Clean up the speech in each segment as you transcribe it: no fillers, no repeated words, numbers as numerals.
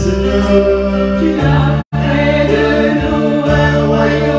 Tu as fait de nous un royaume.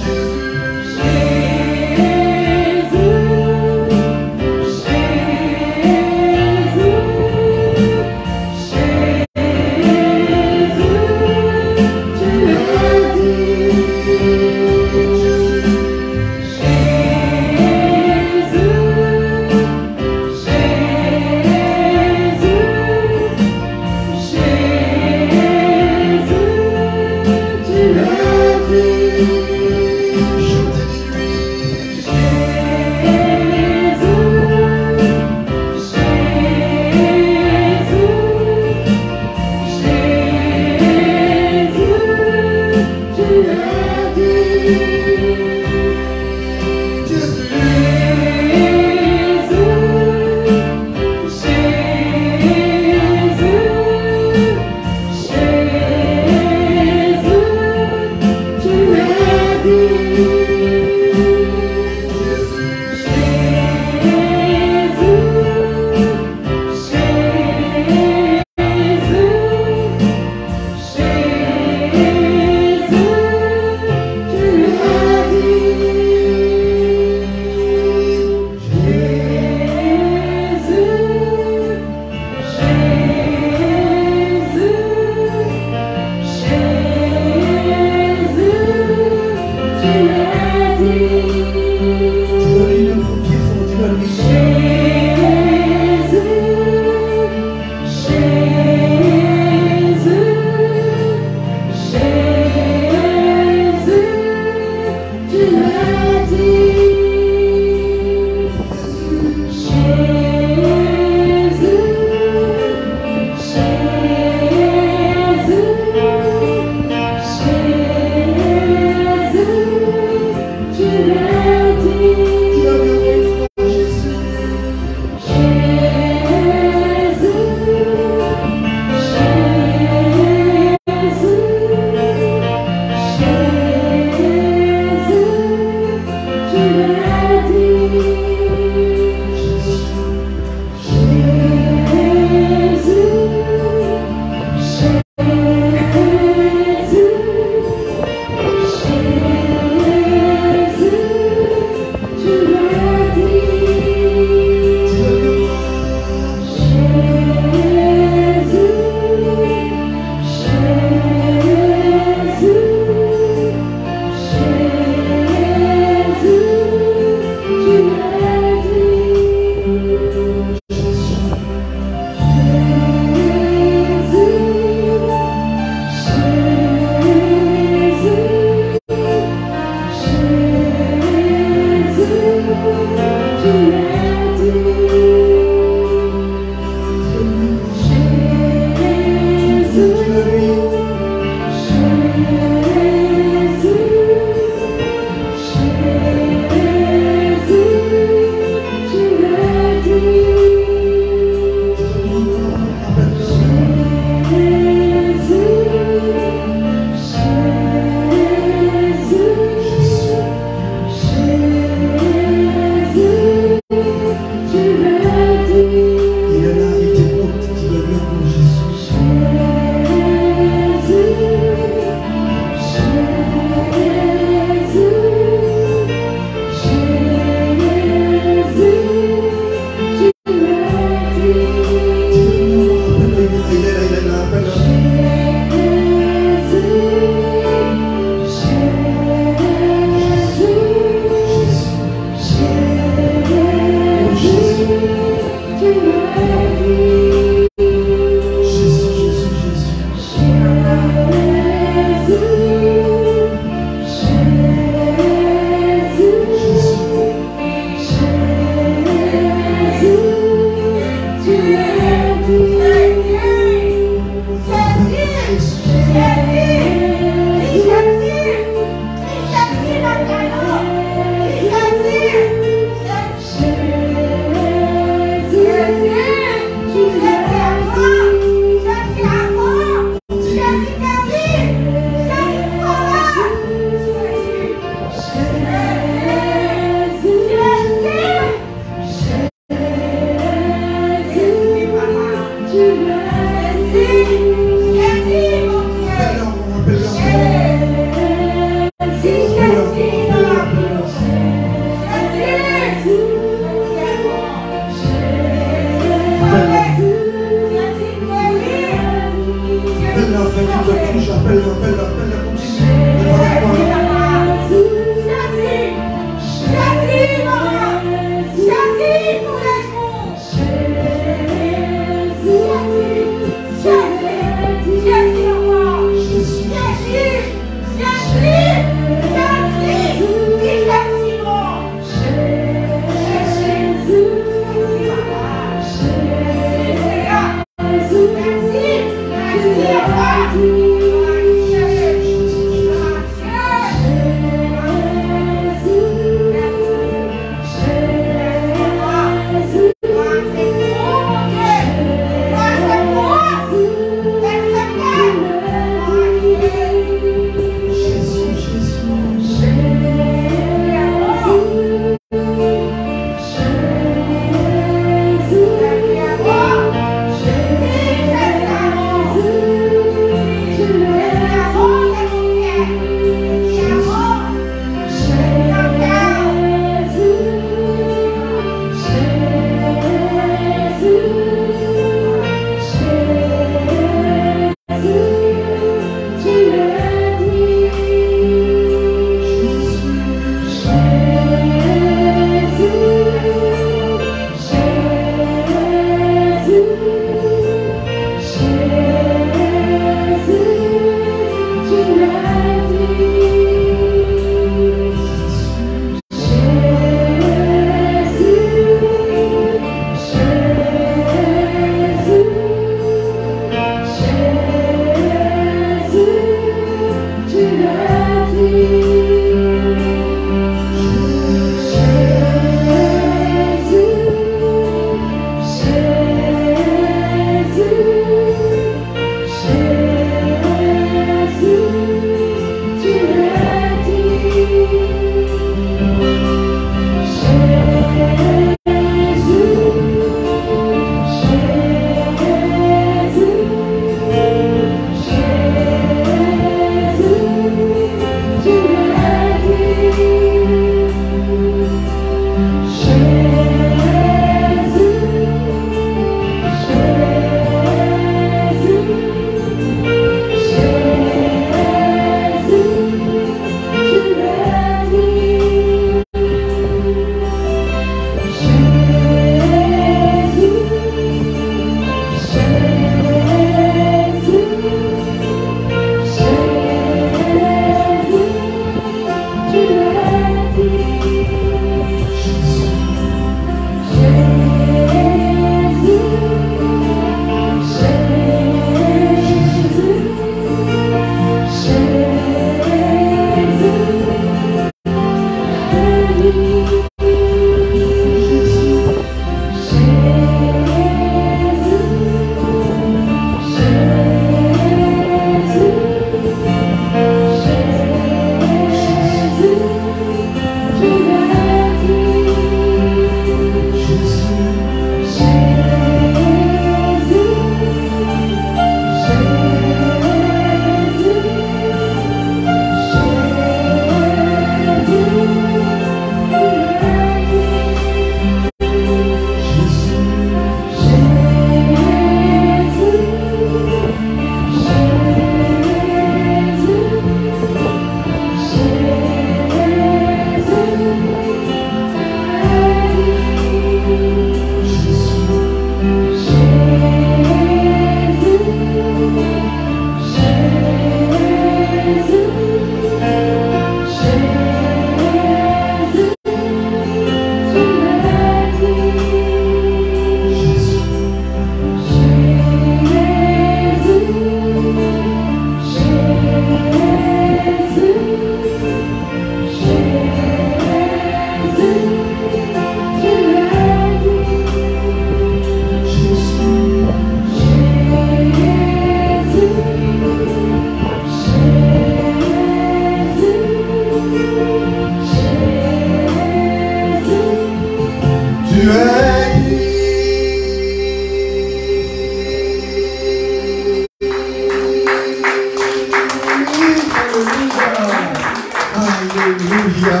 Alléluia.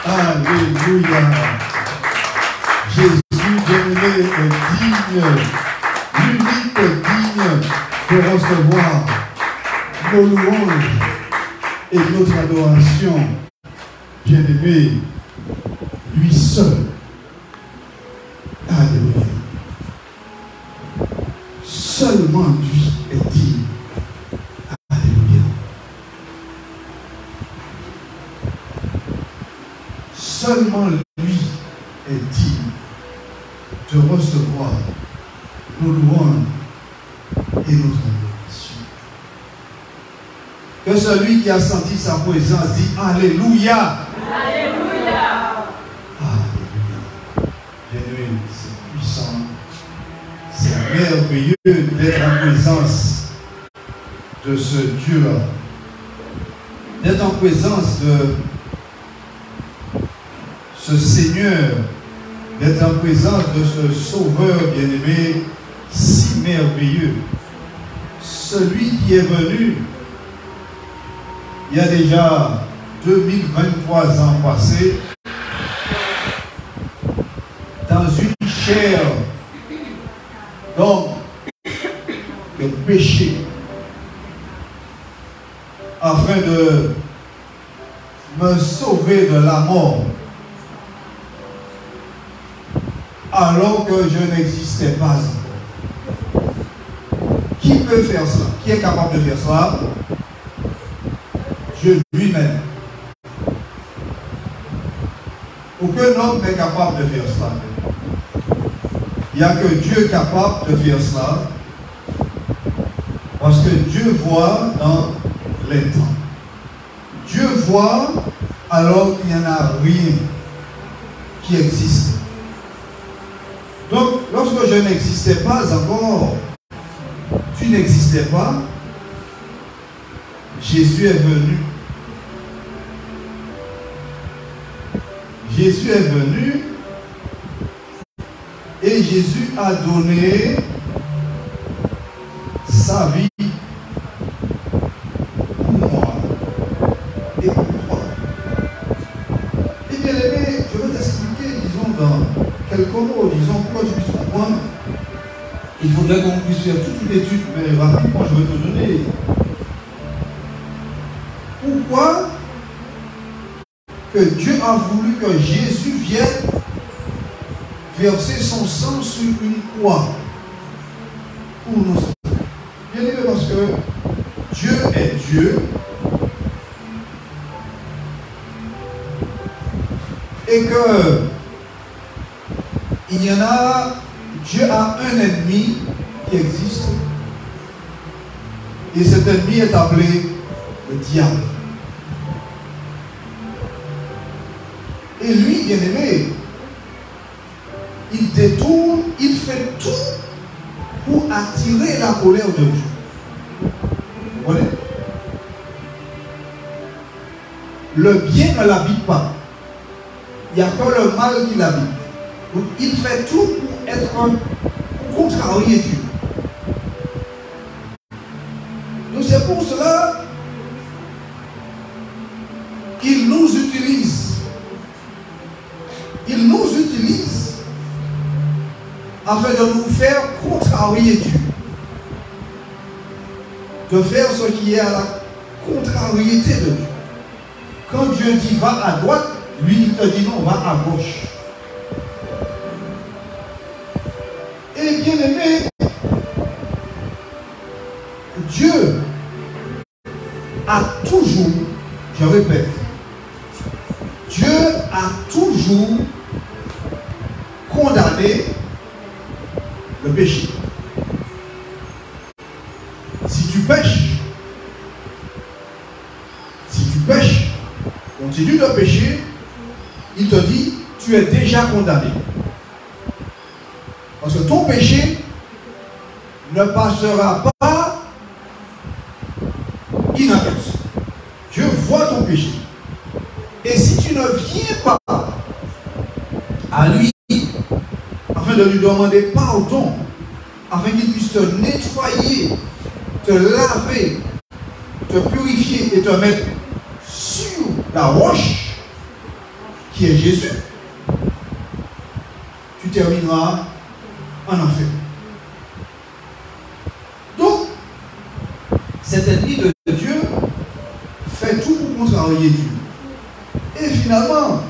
Alléluia. Jésus bien-aimé est digne, l'unique digne de recevoir nos louanges et notre adoration. Bien-aimé, lui seul. Alléluia. Seulement lui est digne. Alléluia. Seulement lui est digne de recevoir nos louanges et notre adoration. Que celui qui a senti sa présence dit Alléluia. Alléluia. Alléluia. Bien-aimé, c'est puissant. C'est merveilleux d'être en présence de ce Dieu-là. D'être en présence de ce Seigneur, d'être en présence de ce Sauveur bien-aimé, si merveilleux. Celui qui est venu, il y a déjà 2023 ans passés, dans une chair d'homme de péché, afin de me sauver de la mort, alors que je n'existais pas encore. Qui peut faire cela? Qui est capable de faire cela? Dieu lui-même. Aucun homme n'est capable de faire cela. Il n'y a que Dieu capable de faire cela, parce que Dieu voit dans les temps. Dieu voit alors qu'il n'y en a rien qui existe. Donc, lorsque je n'existais pas encore, tu n'existais pas, Jésus est venu. Jésus est venu et Jésus a donné sa vie pour moi et pour toi. Et bien aimé, je vais t'expliquer, disons, dans quelques mots, disons, pour que tu puisses comprendre. Il faudrait qu'on puisse faire toute une étude, mais rapidement, je vais te donner. Pourquoi que Dieu a voulu que Jésus vienne verser son sang sur une croix pour nous sauver? Bien aimé, parce que Dieu est Dieu et que il y en a, Dieu a un ennemi qui existe et cet ennemi est appelé le diable. Et lui, bien aimé, il détourne, il fait tout pour attirer la colère de Dieu. Vous voyez? Le bien ne l'habite pas. Il n'y a que le mal qui l'habite. Donc il fait tout pour contrarier Dieu. Donc c'est pour cela qu'il nous utilise. Il nous utilise afin de nous faire contrarier Dieu. De faire ce qui est à la contrariété de Dieu. Quand Dieu dit va à droite, lui il te dit non, va à gauche. Et bien aimé, Dieu a toujours, je répète, Dieu a toujours condamné le péché. Si tu pêches, continue de pécher, il te dit, tu es déjà condamné. Parce que ton péché ne passera pas inaperçu. Dieu voit ton péché. Et si tu ne viens pas à lui, afin de lui demander pardon, afin qu'il puisse te nettoyer, te laver, te purifier et te mettre sur la roche qui est Jésus, tu termineras en enfer. Donc, cet ennemi de Dieu fait tout pour contrarier Dieu. Et finalement,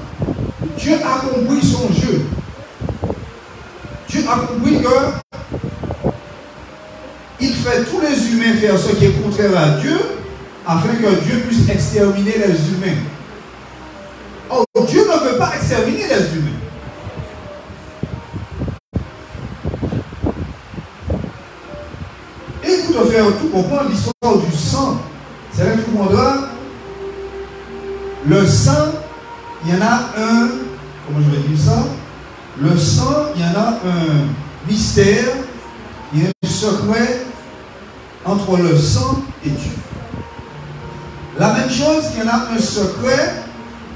Dieu a compris son jeu. Dieu a compris que il fait tous les humains faire ce qui est contraire à Dieu afin que Dieu puisse exterminer les humains. Or, Dieu ne veut pas exterminer les humains. Et pour te faire tout comprendre l'histoire du sang, c'est là que tout le monde là. Le sang, il y en a un, comment je vais dire ça? Le sang, il y en a un mystère, il y a un secret entre le sang et Dieu. La même chose, il y en a un secret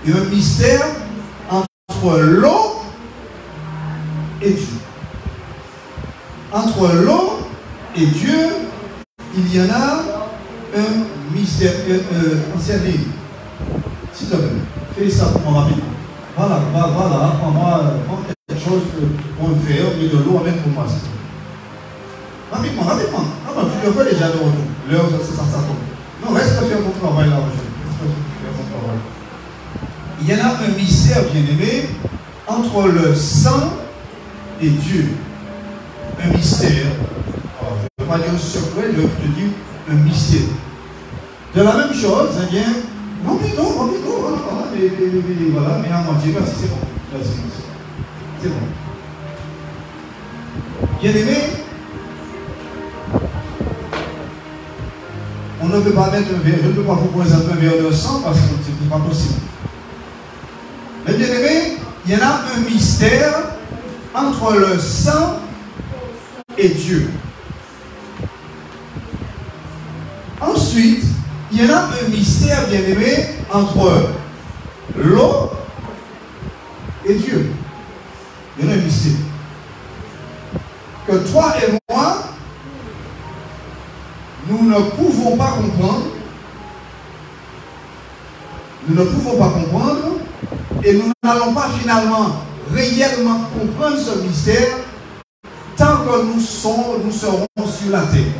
et un mystère entre l'eau et Dieu. Entre l'eau et Dieu, il y en a un mystère, ancien livre. S'il te plaît, fais ça pour moi rapidement. Voilà, prends-moi quelque chose pour me faire, mais de l'eau, amène pour moi. Rapidement. Ah non, tu le fais déjà de retour. L'heure, ça tombe. Non, reste faire ton travail là, Roger. Il y en a un mystère, bien-aimé, entre le sang et Dieu. Un mystère. Alors, je ne vais pas dire un secret, je vais te dire un mystère. De la même chose, eh bien, remplis d'eau, voilà, mais à moitié, merci, c'est bon. C'est bon. Bien-aimé, on ne peut pas mettre un verre, je ne peux pas vous présenter un verre de sang parce que ce n'est pas possible. Mais bien aimé, il y en a un mystère entre le sang et Dieu. Ensuite, il y en a un mystère, bien aimé, entre l'eau et Dieu. Il y en a un mystère. Que toi et moi, nous ne pouvons pas comprendre. Nous ne pouvons pas comprendre et nous n'allons pas finalement réellement comprendre ce mystère tant que nous serons sur la terre.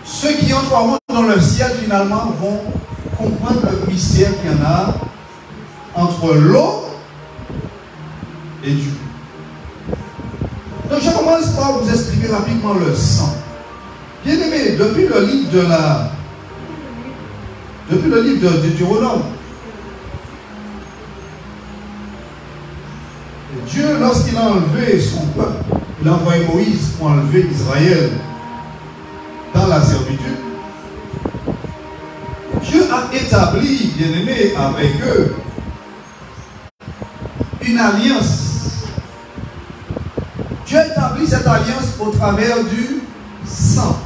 Ceux qui entreront dans le ciel finalement vont comprendre le mystère qu'il y en a entre l'eau et Dieu. Donc je commence par vous expliquer rapidement le sang. Bien aimé, depuis le livre de Deutéronome, Dieu, lorsqu'il a enlevé son peuple, il a envoyé Moïse pour enlever Israël dans la servitude. Dieu a établi, bien aimé, avec eux une alliance. Dieu a établi cette alliance au travers du sang.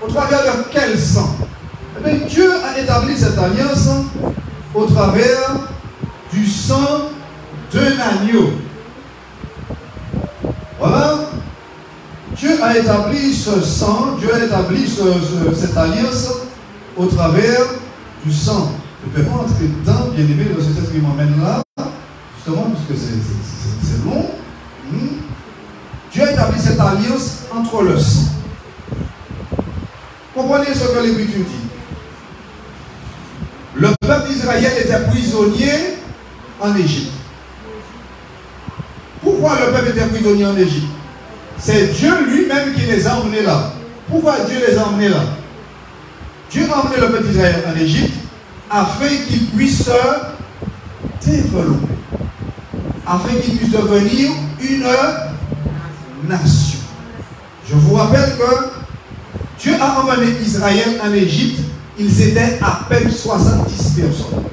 Au travers de quel sang? Eh bien, Dieu a établi cette alliance au travers du sang d'un agneau. Voilà. Dieu a établi ce sang, Dieu a établi cette alliance au travers du sang. Je ne peux pas entrer dedans, bien aimé, dans ce texte qui m'emmène là, justement, parce que c'est long. Dieu a établi cette alliance entre le sang. Comprenez ce que l'Écriture dit. Le peuple d'Israël était prisonnier en Égypte. Pourquoi le peuple était prisonnier en Égypte? C'est Dieu lui-même qui les a emmenés là. Pourquoi Dieu les a emmenés là? Dieu a emmené le peuple d'Israël en Égypte afin qu'ils puissent se développer, afin qu'ils puissent devenir une nation. Je vous rappelle que Dieu a emmené Israël en Égypte, ils étaient à peine 70 personnes.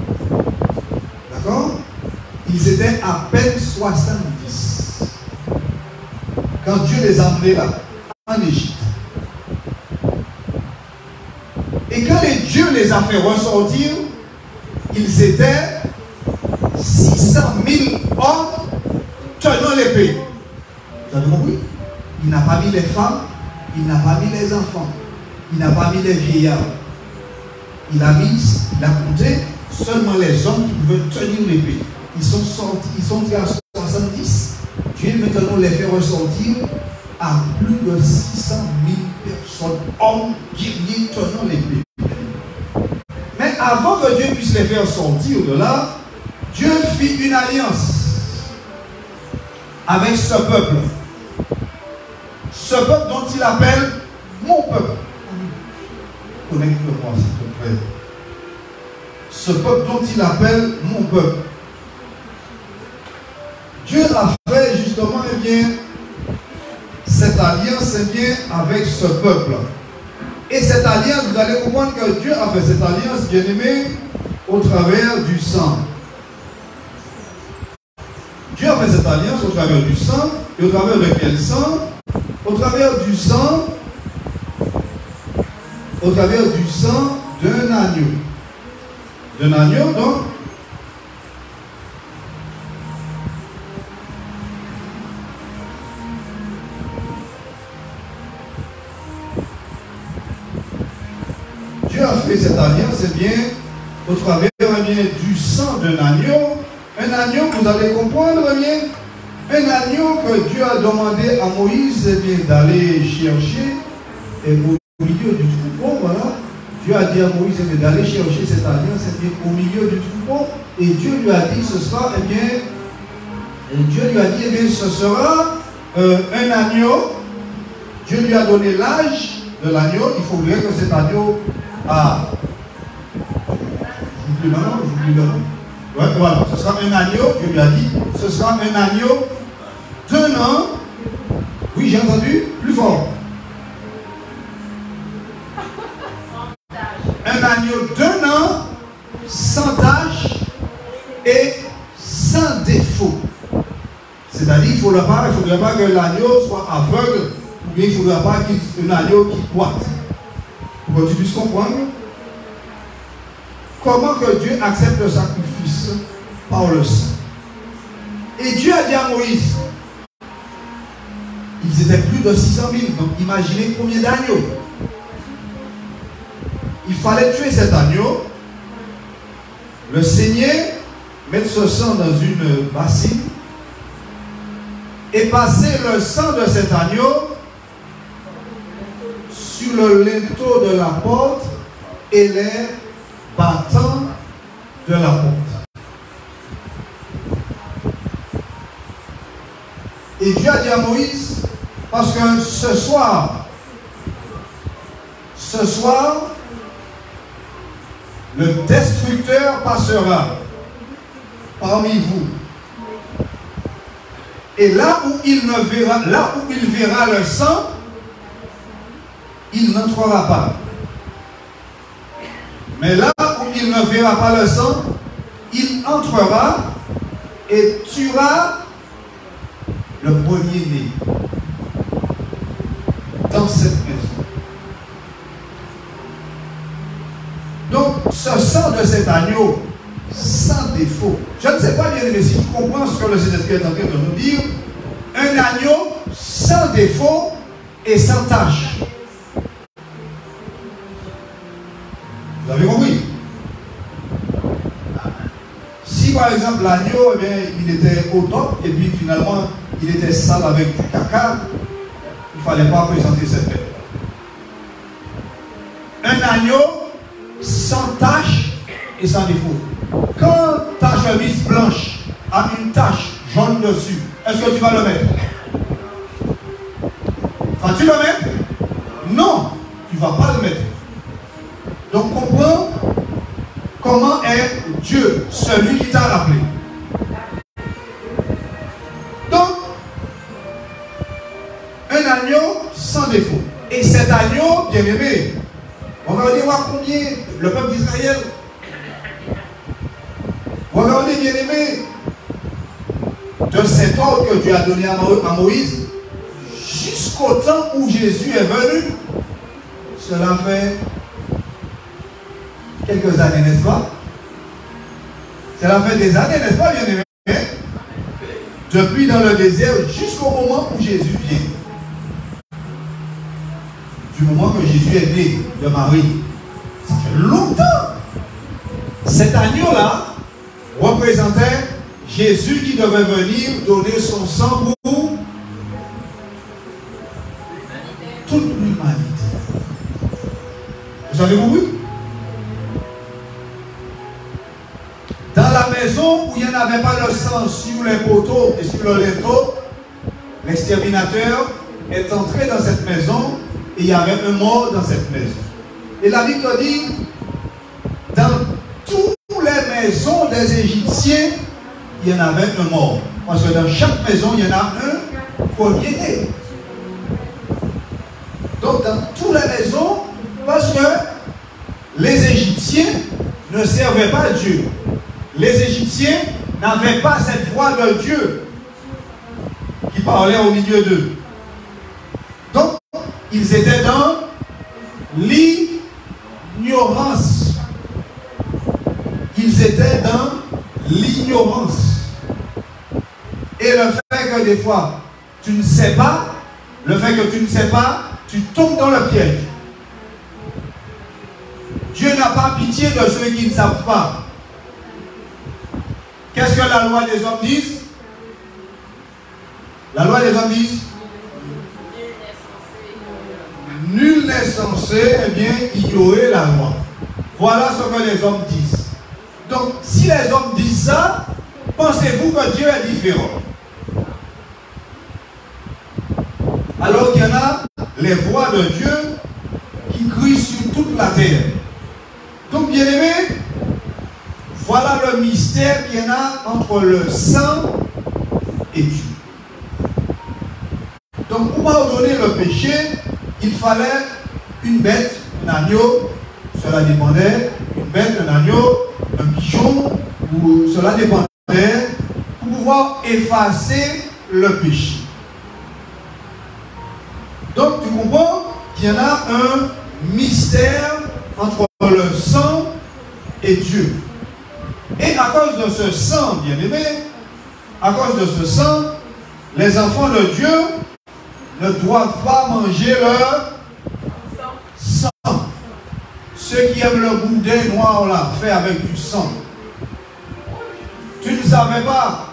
D'accord? Ils étaient à peine 70. Quand Dieu les a emmenés là, en Égypte. Et quand Dieu les a fait ressortir, ils étaient 600 000 hommes tenant l'épée. Vous avez compris? Il n'a pas mis les femmes, il n'a pas mis les enfants, il n'a pas mis les vieillards. il a compté seulement les hommes qui pouvaient tenir l'épée. Ils sont à 70. Dieu maintenant les fait ressortir à plus de 600 000 personnes, hommes guerriers tenant l'épée. Mais avant que Dieu puisse les faire sortir de là, Dieu fit une alliance avec ce peuple. Ce peuple dont il appelle mon peuple. Connecte-moi s'il te plaît. Ce peuple dont il appelle mon peuple. Dieu a fait justement, eh bien, cette alliance, eh bien, avec ce peuple. Et cette alliance, vous allez comprendre que Dieu a fait cette alliance, bien aimé, au travers du sang. Dieu a fait cette alliance au travers du sang. Et au travers de quel sang? Au travers du sang. Au travers du sang d'un agneau. D'un agneau, donc. Dieu a fait cette alliance, eh bien, au travers eh bien, du sang d'un agneau. Un agneau, vous allez comprendre, eh bien, un agneau que Dieu a demandé à Moïse eh bien, d'aller chercher et au milieu du troupeau, voilà. Dieu a dit à Moïse eh bien, d'aller chercher cette alliance eh bien, au milieu du troupeau. Et Dieu lui a dit, ce sera, eh bien, Dieu lui a dit, eh bien, ce sera un agneau. Dieu lui a donné l'âge de l'agneau. Il faudrait que cet agneau a... J'oublie le nom. Ouais, voilà, ce sera un agneau, Dieu lui a dit, ce sera un agneau d'un an. Oui, j'ai entendu, plus fort. Un agneau d'un an, sans tache et sans défaut. C'est-à-dire, il ne faudrait pas que l'agneau soit aveugle, ou bien il ne faudrait pas qu'il y ait un agneau qui boite. Pour que tu puisses comprendre comment que Dieu accepte le sacrifice par le sang. Et Dieu a dit à Moïse, ils étaient plus de 600 000, donc imaginez combien d'agneaux. Il fallait tuer cet agneau, le saigner, mettre ce sang dans une bassine et passer le sang de cet agneau sur le linteau de la porte et les battants de la porte. Et Dieu a dit à Moïse, parce que ce soir, le destructeur passera parmi vous. Et là où il verra le sang, il n'entrera pas. Mais là où il ne verra pas le sang, il entrera et tuera le premier-né dans cette maison. Donc, ce sang de cet agneau, sans défaut. Je ne sais pas bien, mais si tu comprends ce que le Saint-Esprit est en train de nous dire, un agneau sans défaut et sans tache. Vous avez compris? Si par exemple l'agneau, eh bien, il était au top et puis finalement il était sale avec du caca, il ne fallait pas présenter cette bête. Un agneau sans tache et sans défaut. Quand ta chemise blanche a une tache jaune dessus, est-ce que tu vas le mettre? Vas-tu le mettre? Non, tu ne vas pas le mettre. Donc comprends comment est Dieu, celui qui t'a rappelé. Donc, un agneau sans défaut. Et cet agneau, bien aimé, regardez voir combien le peuple d'Israël, regardez bien aimé, de cet ordre que Dieu a donné à Moïse, jusqu'au temps où Jésus est venu, cela fait quelques années, n'est-ce pas? Cela fait des années, n'est-ce pas, bien aimé? Depuis dans le désert jusqu'au moment où Jésus vient. Du moment que Jésus est né de Marie, ça fait longtemps. Cet agneau-là représentait Jésus qui devait venir donner son sang pour toute l'humanité. Vous avez compris? Dans la maison où il n'y en avait pas le sang sur les poteaux et sur le linteau, l'exterminateur est entré dans cette maison et il y avait un mort dans cette maison. Et la Bible dit, dans toutes les maisons des Égyptiens, il y en avait un mort. Parce que dans chaque maison, il y en a un premier-né. Donc dans toutes les maisons, parce que les Égyptiens ne servaient pas Dieu. Les Égyptiens n'avaient pas cette voix de Dieu qui parlait au milieu d'eux. Donc, ils étaient dans l'ignorance. Ils étaient dans l'ignorance. Et le fait que des fois, tu ne sais pas, tu tombes dans le piège. Dieu n'a pas pitié de ceux qui ne savent pas. Qu'est-ce que la loi des hommes dit? La loi des hommes dit nul n'est censé ignorer la loi. Voilà ce que les hommes disent. Donc, si les hommes disent ça, pensez-vous que Dieu est différent? Alors qu'il y en a les voix de Dieu qui crient sur toute la terre. Donc, bien aimé, voilà le mystère qu'il y en a entre le sang et Dieu. Donc, pour pardonner le péché, il fallait une bête, un agneau, cela dépendait, une bête, un agneau, un pigeon, ou cela dépendait, pour pouvoir effacer le péché. Donc, tu comprends qu'il y en a un mystère entre le sang et Dieu. Et à cause de ce sang, bien-aimé, à cause de ce sang, les enfants de Dieu ne doivent pas manger leur sang. Ceux qui aiment le boudin noir là, fait avec du sang. Tu ne savais pas,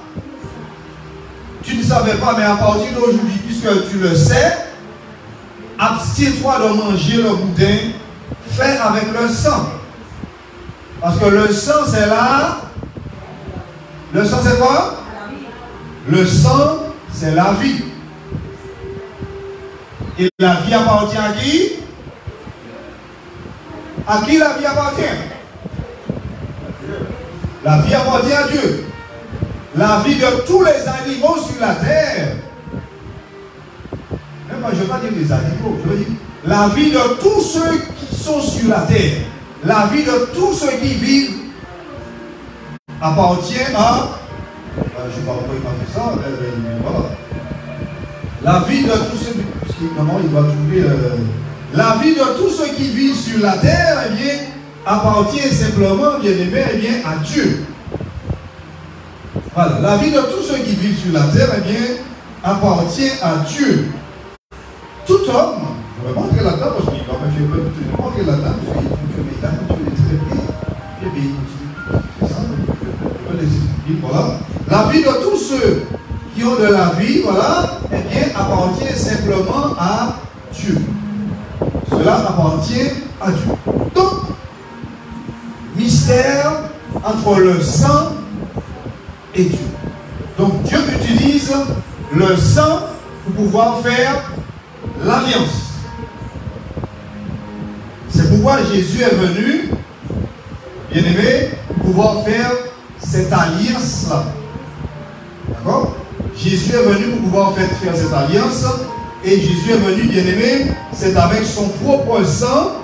mais à partir d'aujourd'hui, puisque tu le sais, abstiens-toi de manger le boudin fait avec le sang. Parce que le sang, c'est là. Le sang, c'est quoi? Le sang, c'est la vie. Et la vie appartient à qui? À qui la vie appartient? La vie appartient à Dieu. La vie de tous les animaux sur la terre. Même moi, je ne veux pas dire les animaux, je veux dire la vie de tous ceux qui sont sur la terre. La vie de tous ceux qui vivent appartient à... je ne sais pas pourquoi il m'a fait ça, mais voilà. La vie de tous ceux... Parce qu'évidemment, il doit trouver... la vie de tous ceux qui vivent sur la terre, eh bien, appartient simplement, bien aimé, eh bien, à Dieu. Voilà. La vie de tous ceux qui vivent sur la terre, eh bien, appartient à Dieu. Tout homme, je vais montrer là-dedans, parce qu'il va me faire peur, je vais montrer là-dedans, parce qu'il fonctionne très bien. Et bien, c'est ça, je vais les expliquer, voilà. La vie de tous ceux qui ont de la vie, voilà, eh bien, appartient simplement à Dieu. Cela appartient à Dieu. Donc, mystère entre le sang et Dieu. Donc, Dieu utilise le sang pour pouvoir faire l'alliance. C'est pourquoi Jésus est venu, bien aimé, pour pouvoir faire cette alliance-là. D'accord? Jésus est venu pour pouvoir faire cette alliance. Et Jésus est venu, bien aimé, c'est avec son propre sang.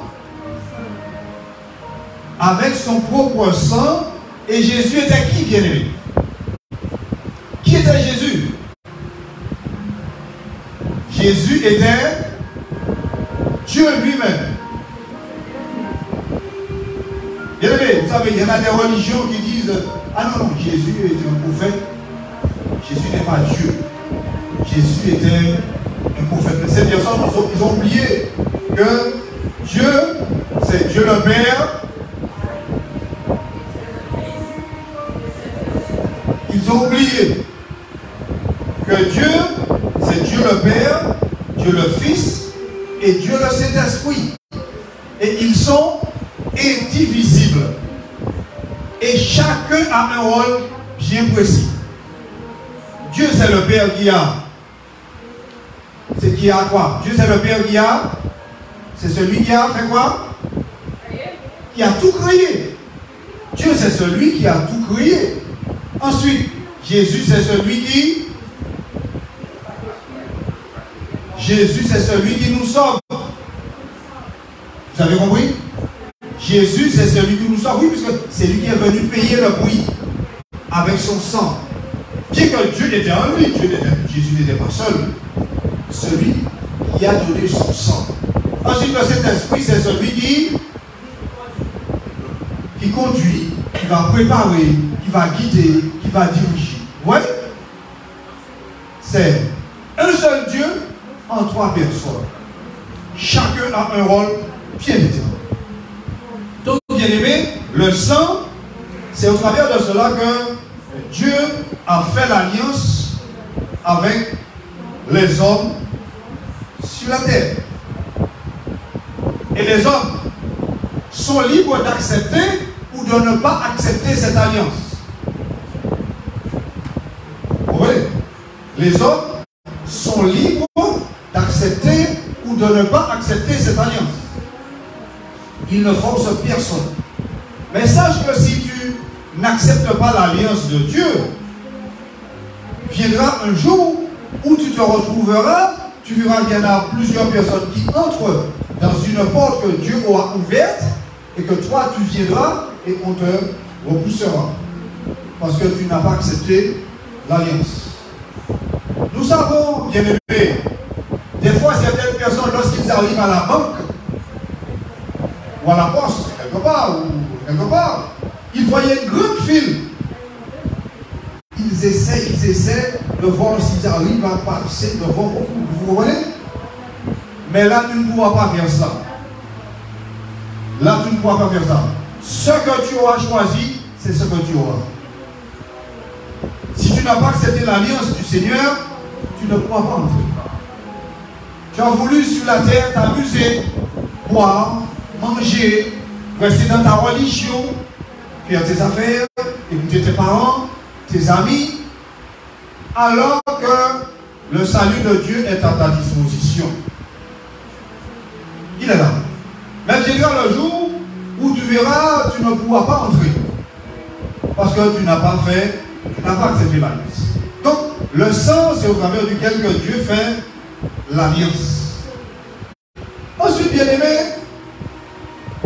Avec son propre sang. Et Jésus était qui, bien aimé? Qui était Jésus? Jésus était Dieu lui-même. Bien aimé, vous savez, il y en a des religions qui disent, ah non, non, Jésus était un prophète. Jésus n'est pas Dieu. Jésus était un prophète. Ces personnes, ils ont oublié que Dieu, c'est Dieu le Père, ont oublié que Dieu, c'est Dieu le Père, Dieu le Fils et Dieu le Saint-Esprit. Et ils sont indivisibles. Et chacun a un rôle bien précis. Dieu, c'est le Père qui a. C'est qui a quoi? Dieu, c'est le Père qui a. C'est celui qui a fait quoi? Qui a tout créé. Dieu, c'est celui qui a tout créé. Ensuite, Jésus, c'est celui qui... Jésus, c'est celui qui nous sauve. Vous avez compris? Jésus, c'est celui qui nous sauve. Oui, puisque c'est lui qui est venu payer le prix avec son sang. Bien que Dieu était en lui, Jésus n'était pas seul. Celui qui a donné son sang. Ensuite, le Saint-Esprit, c'est celui qui conduit, qui va préparer, qui va guider, qui va diriger. Vous voyez? C'est un seul Dieu en trois personnes. Chacun a un rôle bien déterminé. Donc, bien aimé, le sang, c'est au travers de cela que Dieu a fait l'alliance avec les hommes sur la terre. Et les hommes sont libres d'accepter ou de ne pas accepter cette alliance. Vous voyez? Les hommes sont libres d'accepter ou de ne pas accepter cette alliance. Ils ne forcent personne. Mais sache que si tu n'acceptes pas l'alliance de Dieu, viendra un jour où tu te retrouveras, tu verras qu'il y en a plusieurs personnes qui entrent dans une porte que Dieu aura ouverte et que toi tu viendras et on te repoussera. Parce que tu n'as pas accepté l'alliance. Nous savons, bien aimés, des fois certaines personnes, lorsqu'ils arrivent à la banque, ou à la poste, quelque part, ils voyaient une grande file. Ils essaient de voir s'ils arrivent à passer devant beaucoup. Vous comprenez? Mais là, tu ne pourras pas faire ça. Là, tu ne pourras pas faire ça. Ce que tu auras choisi, c'est ce que tu auras. Si tu n'as pas accepté l'alliance du Seigneur, tu ne pourras pas entrer. Tu as voulu sur la terre t'amuser, boire, manger, rester dans ta religion, faire tes affaires, écouter tes parents, tes amis, alors que le salut de Dieu est à ta disposition. Il est là. Mais viendra le jour où tu verras, tu ne pourras pas entrer. Parce que tu n'as pas accepté l'alliance. Donc, le sang, c'est au travers duquel que Dieu fait l'alliance. Ensuite, bien aimé,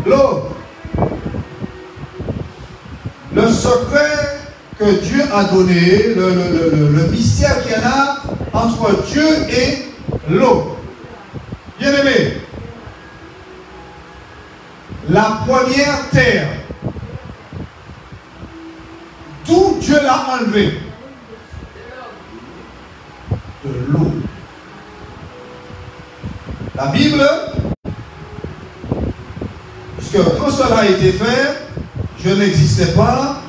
l'eau. Le secret que Dieu a donné, le mystère qu'il y en a entre Dieu et l'eau. Bien aimé, la première terre, d'où Dieu l'a enlevé? De l'eau. La Bible, puisque quand cela a été fait, je n'existais pas,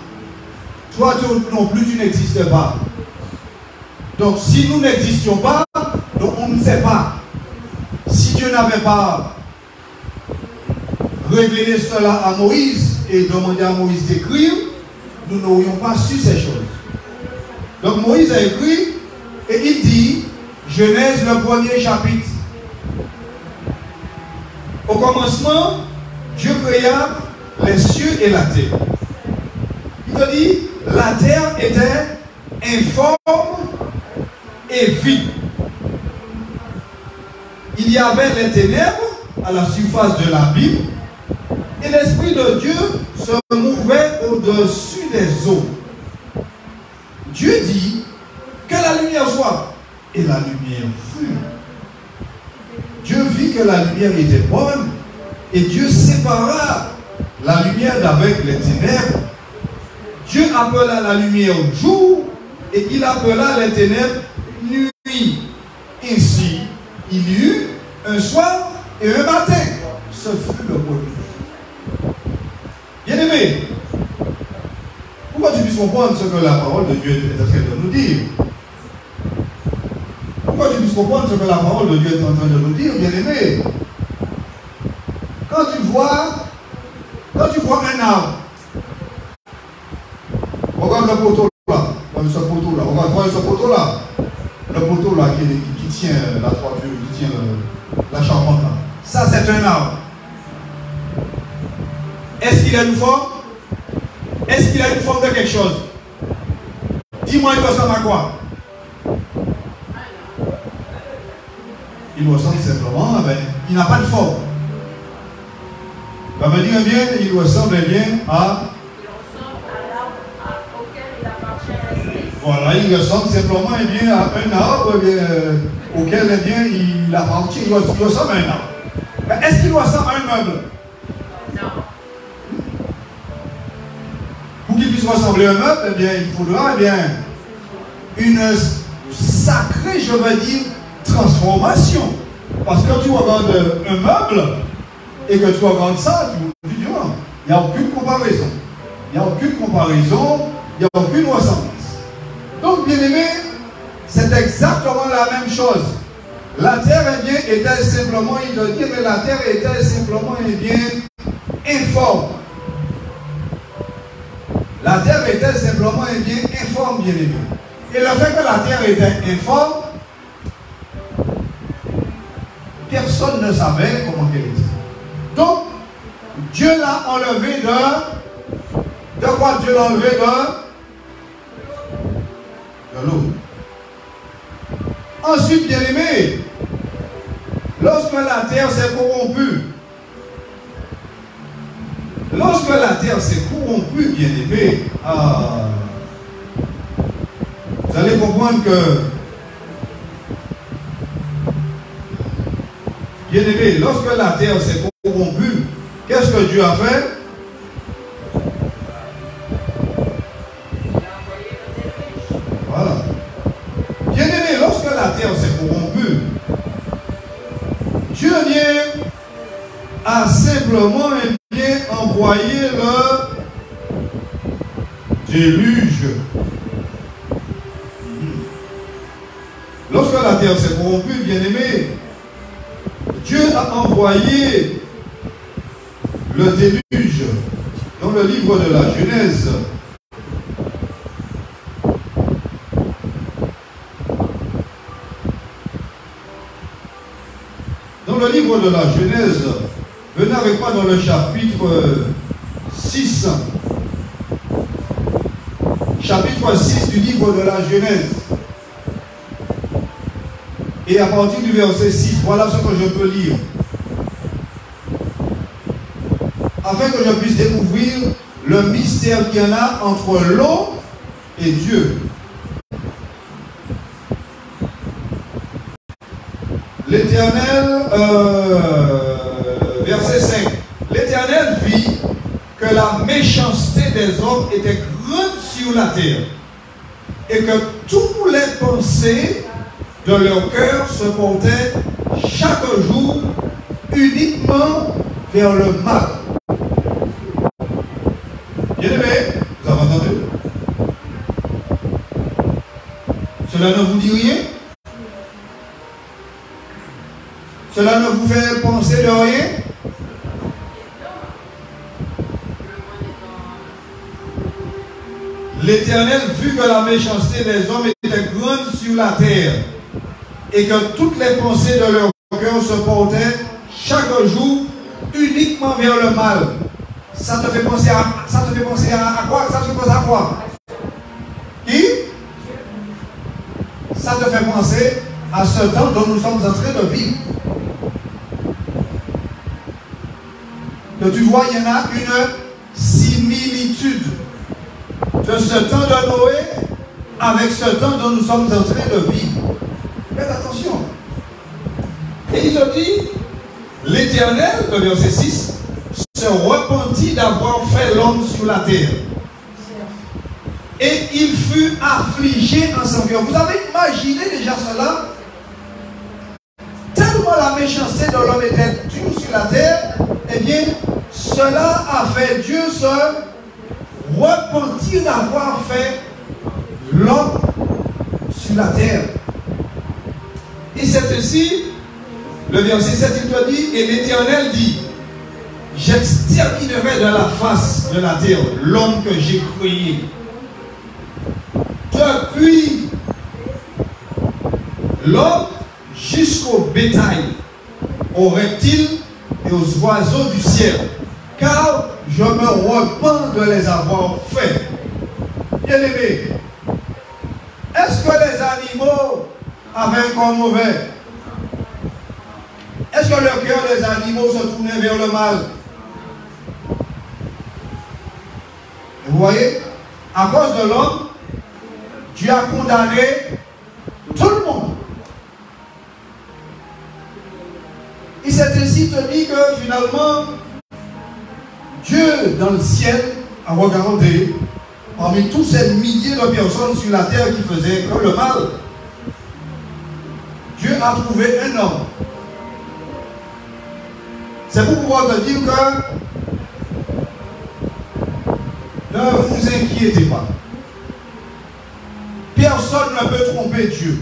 toi non plus tu n'existais pas. Donc si nous n'existions pas, donc on ne sait pas. Si Dieu n'avait pas révélé cela à Moïse et demandé à Moïse d'écrire, nous n'aurions pas su ces choses. Donc Moïse a écrit et il dit, Genèse le premier chapitre. Au commencement, Dieu créa les cieux et la terre. Il te dit, la terre était informe et vide. Il y avait les ténèbres à la surface de l'abîme et l'Esprit de Dieu se mouvait au-dessus des eaux. Dieu dit que la lumière soit, et la lumière fut. Dieu vit que la lumière était bonne et Dieu sépara la lumière d'avec les ténèbres. Dieu appela la lumière jour et il appela les ténèbres nuit. Ainsi, il y eut un soir et un matin. Ce fut le premier. Bien-aimé, pourquoi tu dis puisses comprendre ce que la parole de Dieu est en train de nous dire. Pour que tu puisses comprendre ce que la parole de Dieu est en train de nous dire, bien aimé, quand tu vois un arbre, regarde le poteau là, regarde ce poteau là, regarde ce poteau là, le poteau là qui tient la toiture, qui tient la charpente là. Ça c'est un arbre. Est-ce qu'il a une forme? Est-ce qu'il a une forme de quelque chose? Dis-moi, il ressemble à quoi? Il ressemble simplement, il n'a pas de forme. Ça veut dire bien, il ressemble bien à... l'arbre auquel il appartient à l'esprit. Voilà, il ressemble simplement bien à un arbre auquel il appartient. Il ressemble à un arbre. Mais est-ce qu'il ressemble à un meuble? Non. Pour qu'il puisse ressembler à un meuble, il faudra une sacrée, je veux dire, transformation. Parce que quand tu regardes un meuble et que tu regardes ça, tu dis, il n'y a aucune comparaison. Il n'y a aucune comparaison, il n'y a aucune ressemblance. Donc, bien aimé, c'est exactement la même chose. La terre, était simplement, il doit dire, mais la terre était simplement, informe. La terre était simplement, informe, bien aimé. Et le fait que la terre était informe, personne ne savait comment elle était. Donc, Dieu l'a enlevé de quoi Dieu l'a enlevé de l'eau. Ensuite, bien aimé, lorsque la terre s'est corrompue, bien aimé, vous allez comprendre que, bien aimé, lorsque la terre s'est corrompue, qu'est-ce que Dieu a fait? Voilà. Bien aimé, lorsque la terre s'est corrompue, Dieu a simplement envoyé le déluge. Lorsque la terre s'est corrompue, bien aimé, Dieu a envoyé le déluge dans le livre de la Genèse. Dans le livre de la Genèse, venez avec moi dans le chapitre 6. Chapitre 6 du livre de la Genèse. Et à partir du verset 6, voilà ce que je peux lire. Afin que je puisse découvrir le mystère qu'il y en a entre l'eau et Dieu. L'Éternel, verset 5. L'Éternel vit que la méchanceté des hommes était grande sur la terre et que toutes les pensées de leur cœur se portaient chaque jour uniquement vers le mal. Bien aimé, vous avez entendu? Cela ne vous dit rien? Cela ne vous fait penser de rien? L'Éternel vit que la méchanceté des hommes était grande sur la terre et que toutes les pensées de leur cœur se portaient chaque jour uniquement vers le mal. Ça te fait penser à quoi? Ça te fait penser à quoi? Qui? Ça te fait penser à ce temps dont nous sommes en train de vivre. Que tu vois, il y en a une similitude de ce temps de Noé avec ce temps dont nous sommes en train de vivre. Faites attention. Et il te dit, l'Éternel, le verset 6, se repentit d'avoir fait l'homme sur la terre. Et il fut affligé en son cœur. Vous avez imaginé déjà cela? Tellement la méchanceté de l'homme était dure sur la terre, eh bien, cela a fait Dieu se repentir d'avoir fait l'homme sur la terre. Et c'est ainsi, le verset 7, il te dit, et l'Éternel dit, j'exterminerai de la face de la terre l'homme que j'ai créé. Depuis l'homme jusqu'au bétail, aux reptiles et aux oiseaux du ciel, car je me repens de les avoir faits. Bien-aimés, est-ce que les animaux avaient un corps mauvais? Est-ce que le cœur des animaux se tournait vers le mal? Vous voyez, à cause de l'homme, Dieu a condamné tout le monde. Et c'est ainsi te dit que finalement, Dieu dans le ciel a regardé parmi tous ces milliers de personnes sur la terre qui faisaient que le mal. Dieu a trouvé un homme. C'est pour pouvoir te dire que ne vous inquiétez pas. Personne ne peut tromper Dieu.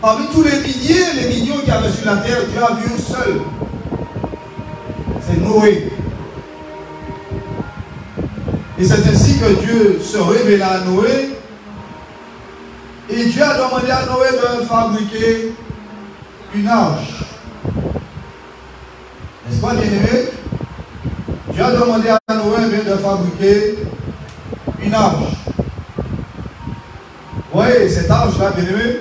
Parmi tous les milliers, les millions qu'il y avait sur la terre, Dieu a vu un seul. C'est Noé. Et c'est ainsi que Dieu se révéla à Noé. Et Dieu a demandé à Noé de fabriquer une arche. N'est-ce pas, bien-aimé? Dieu a demandé à Noé de fabriquer une arche. Vous voyez, cette arche-là, bien-aimé,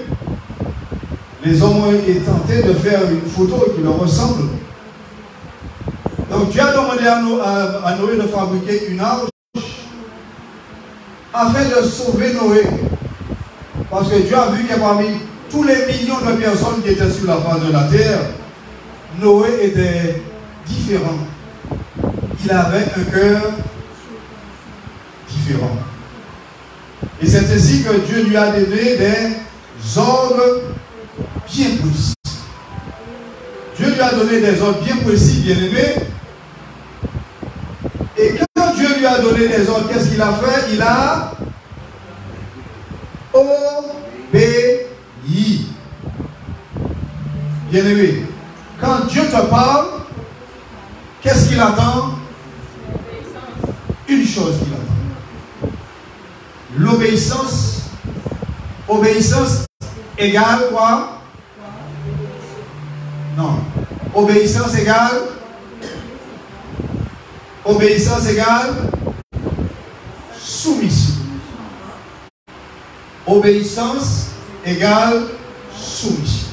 les hommes ont été tentés de faire une photo qui leur ressemble. Donc Dieu a demandé à Noé de fabriquer une arche afin de sauver Noé. Parce que Dieu a vu que parmi tous les millions de personnes qui étaient sur la face de la terre, Noé était différent. Il avait un cœur différent. Et c'est ainsi que Dieu lui a donné des ordres bien précis. Dieu lui a donné des ordres bien précis, bien-aimés. Et quand Dieu lui a donné des ordres, qu'est-ce qu'il a fait? Il a obéi. Bien-aimé, quand Dieu te parle, qu'est-ce qu'il attend? Une chose qu'il attend. L'obéissance. Obéissance égale quoi? Non. Obéissance égale? Obéissance égale soumission. Obéissance égale soumission.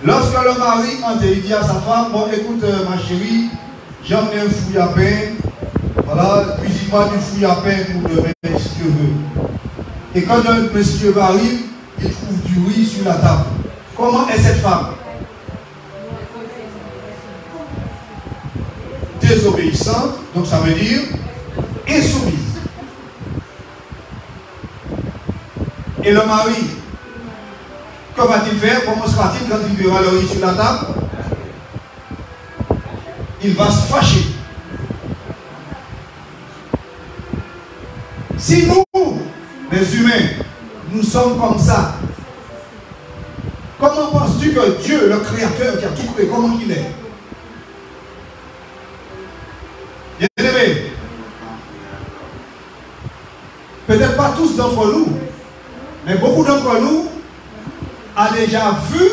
Lorsque le mari entre, il dit à sa femme, bon écoute ma chérie, j'ai emmené un fouille à pain, voilà, cuisine-moi du fouille à pain pour demain si tu veux. Et quand un monsieur arrive, il trouve du riz sur la table. Comment est cette femme? Désobéissante, donc ça veut dire insoumise. Et le mari, que va-t-il faire? Comment sera-t-il quand il verra le riz sur la table? Il va se fâcher. Si nous, les humains, nous sommes comme ça, comment penses-tu que Dieu, le Créateur qui a tout créé, comment il est? Bien-aimés, peut-être pas tous d'entre nous, mais beaucoup d'entre nous a déjà vu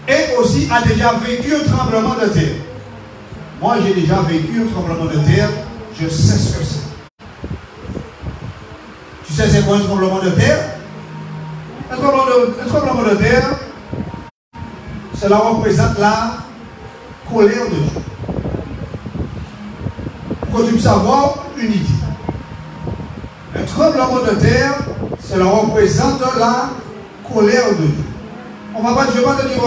et aussi a déjà vécu un tremblement de terre. Moi, j'ai déjà vécu un tremblement de terre, je sais ce que c'est. Tu sais c'est quoi un tremblement de terre? Un tremblement de terre, cela représente la colère de Dieu. Pour que tu puisses avoir une idée. Un tremblement de terre, cela représente la colère de Dieu. On va pas, je ne vais pas te dire,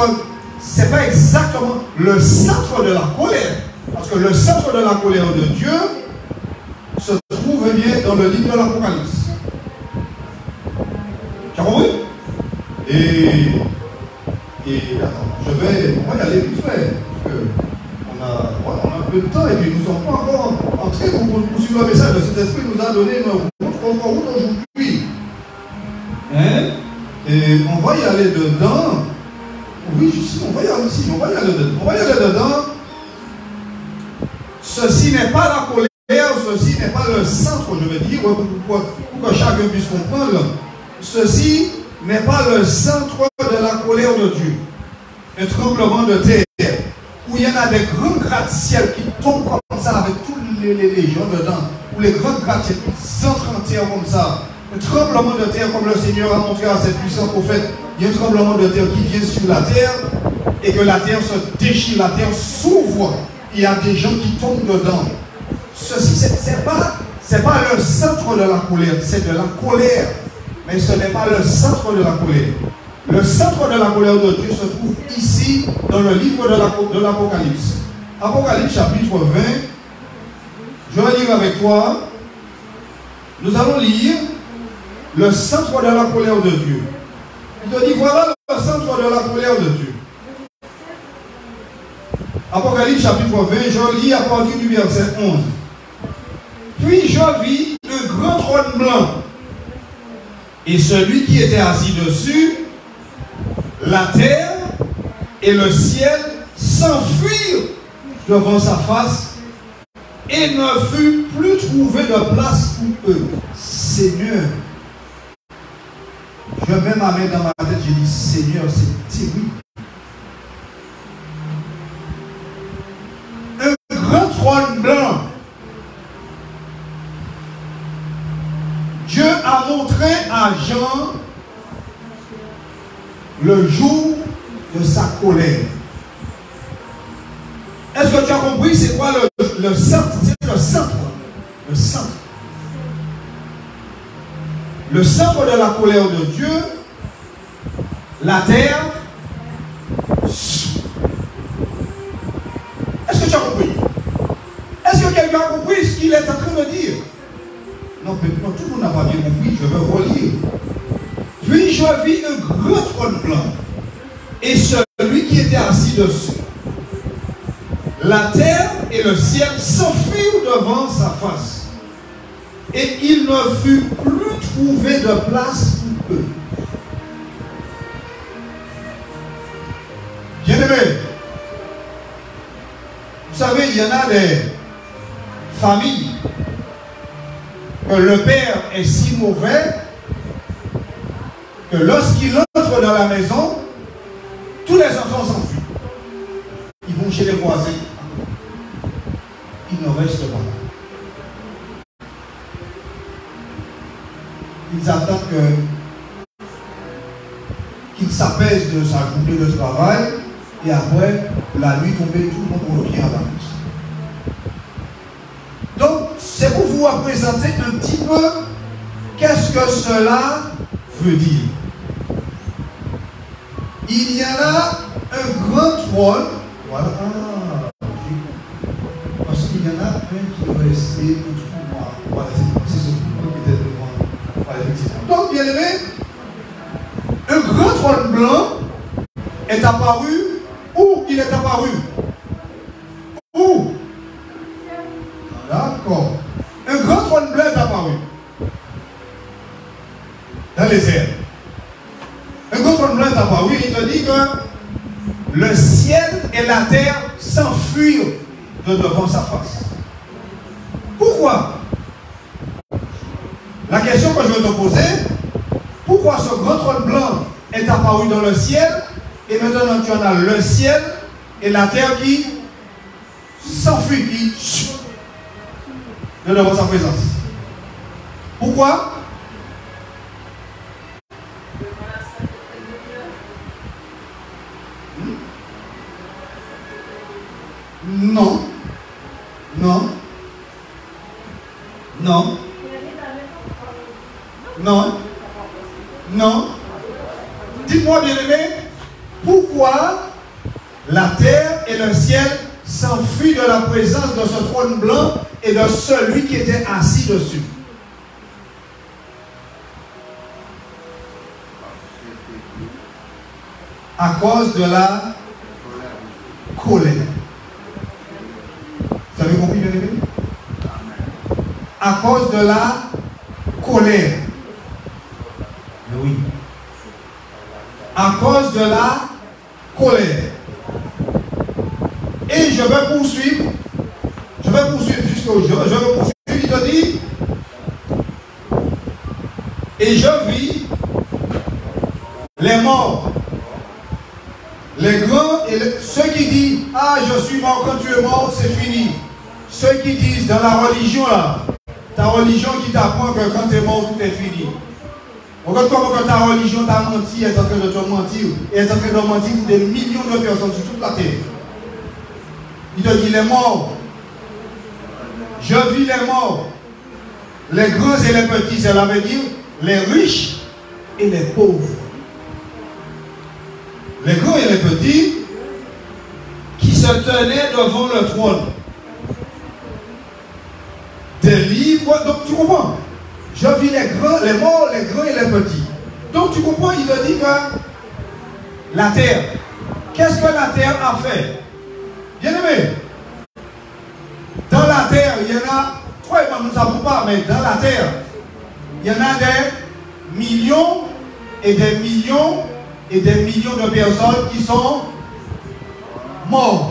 ce n'est pas exactement le centre de la colère. Parce que le centre de la colère de Dieu se trouve bien dans le livre de l'Apocalypse. Tu as compris? Et attends, on va y aller vite fait. On a un peu peu de temps et puis nous ne sommes pas encore entrés pour poursuivre le message. Le Saint-Esprit nous a donné une route aujourd'hui. Hein? Et on va y aller dedans. Oui, on va y aller ici. On va y aller dedans. On va y aller dedans. Ceci n'est pas la colère, ceci n'est pas le centre, je veux dire, pour que chacun puisse comprendre. Ceci n'est pas le centre de la colère de Dieu. Un tremblement de terre, où il y en a des grands gratte-ciel qui tombent comme ça avec tous les gens dedans, où les grands gratte-ciel qui s'entrent en terre comme ça. Un tremblement de terre comme le Seigneur a montré à ses puissants prophètes. Il y a un tremblement de terre qui vient sur la terre et que la terre se déchire, la terre s'ouvre. Il y a des gens qui tombent dedans. Ceci, c'est pas le centre de la colère, c'est de la colère. Mais ce n'est pas le centre de la colère. Le centre de la colère de Dieu se trouve ici, dans le livre de l'Apocalypse. Apocalypse chapitre 20. Je vais lire avec toi. Nous allons lire le centre de la colère de Dieu. Il te dit, voilà le centre de la colère de Dieu. Apocalypse chapitre 20, je lis à partir du verset 11. Puis je vis un grand trône blanc, et celui qui était assis dessus, la terre et le ciel s'enfuirent devant sa face, et ne fut plus trouvé de place pour eux. Seigneur, je mets ma main dans ma tête, je dis, Seigneur, c'est terrible. Un grand trône blanc. Dieu a montré à Jean le jour de sa colère. Est-ce que tu as compris c'est quoi le centre? C'est le centre. Le centre. Le centre de la colère de Dieu, la terre. Est-ce que tu as compris? Est-ce que quelqu'un a compris ce qu'il est en train de dire? Non, peut-être tout le monde n'a pas bien compris, je vais relire. Puis je vis un grand trône blanc, et celui qui était assis dessus. La terre et le ciel s'enfuirent devant sa face, et il ne fut plus trouvé de place pour eux. Bien-aimés, vous savez, il y en a des familles que le père est si mauvais que lorsqu'il entre dans la maison, tous les enfants s'enfuient. Ils vont chez les voisins. Ils ne restent pas là. Ils attendent qu'il s'apaise de sa journée de travail et après, la nuit tombée, tout le monde revient à la maison. Donc, c'est pour vous présenter un petit peu qu'est-ce que cela veut dire. Il y en a un grand trône. Voilà. Parce qu'il y en a un qui doit rester pour moi. Voilà, c'est ce trône qui était devant. Voilà, effectivement. Donc, bien aimé, un grand trône blanc est apparu. Où il est apparu? Où? D'accord. Un grand trône blanc est apparu dans les airs. Un grand trône blanc est apparu. Il te dit que le ciel et la terre s'enfuirent de devant sa face. Pourquoi? La question que je vais te poser, pourquoi ce grand trône blanc est apparu dans le ciel et maintenant tu en as le ciel et la terre qui s'enfuit, qui de devant sa présence? Pourquoi? Non. Non. Non. Non. Non. Dites-moi, bien-aimé, pourquoi la terre et le ciel s'enfuient de la présence de ce trône blanc et de celui qui était assis dessus? À cause de la colère. à cause de la colère. Oui. À cause de la colère. Et je vais poursuivre jusqu'au jour. Je vais poursuivre, il te dit. Et je vis les morts, les grands et ceux qui disent ah je suis mort, quand tu es mort c'est fini. Ceux qui disent dans la religion là, ta religion qui t'apprend que quand tu es mort tout est fini. Regarde comment que ta religion t'a menti, est en train de te mentir, et est en train de mentir pour des millions de personnes sur toute la terre. Il te dit les morts, je vis les morts, les grands et les petits, cela veut dire les riches et les pauvres. Les grands et les petits qui se tenaient devant le trône. Des livres, donc tu comprends? Je vis les grands, les morts, les grands et les petits. Donc tu comprends, il te dit que la terre, qu'est-ce que la terre a fait? Bien aimé, dans la terre, il y en a, toi et moi nous ne savons pas, mais dans la terre, il y en a des millions et des millions et des millions de personnes qui sont mortes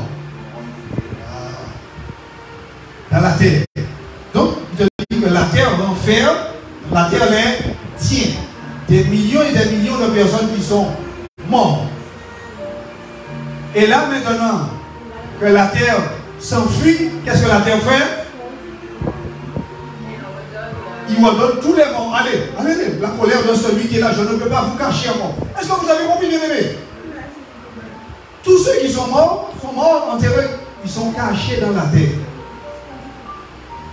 dans la terre. Donc, il te dit que la terre renferme, la terre les tient. Des millions et des millions de personnes qui sont mortes. Et là maintenant que la terre s'enfuit, qu'est-ce que la terre fait? Il ordonne tous les morts. Allez, allez, la colère de celui qui est là, je ne peux pas vous cacher encore. Est-ce que vous avez compris, bien aimé? Tous ceux qui sont morts enterrés, ils sont cachés dans la terre.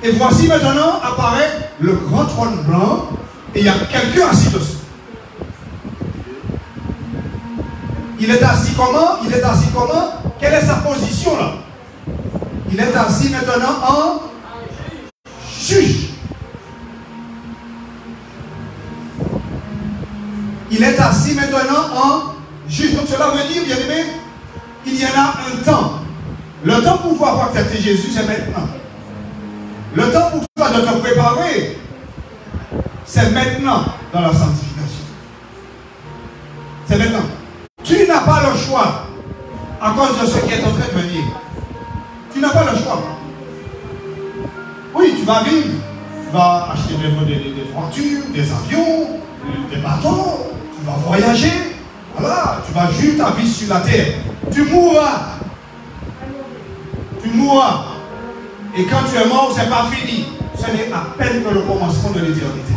Et voici maintenant apparaît le grand trône blanc et il y a quelqu'un assis dessus. Il est assis comment? Il est assis comment? Quelle est sa position là? Il est assis maintenant en juge. Il est assis maintenant en juge. Donc cela veut dire, bien aimé, il y en a un temps. Le temps pour pouvoir accepter Jésus, c'est maintenant. Le temps pour toi de te préparer, c'est maintenant dans la sanctification. C'est maintenant. Tu n'as pas le choix à cause de ce qui est en train de venir. Tu n'as pas le choix. Oui, tu vas vivre. Tu vas acheter des voitures, des avions, des bateaux. Tu vas voyager. Voilà, tu vas vivre ta vie sur la terre. Tu mourras. Tu mourras. Et quand tu es mort, ce n'est pas fini. Ce n'est à peine que le commencement de l'éternité.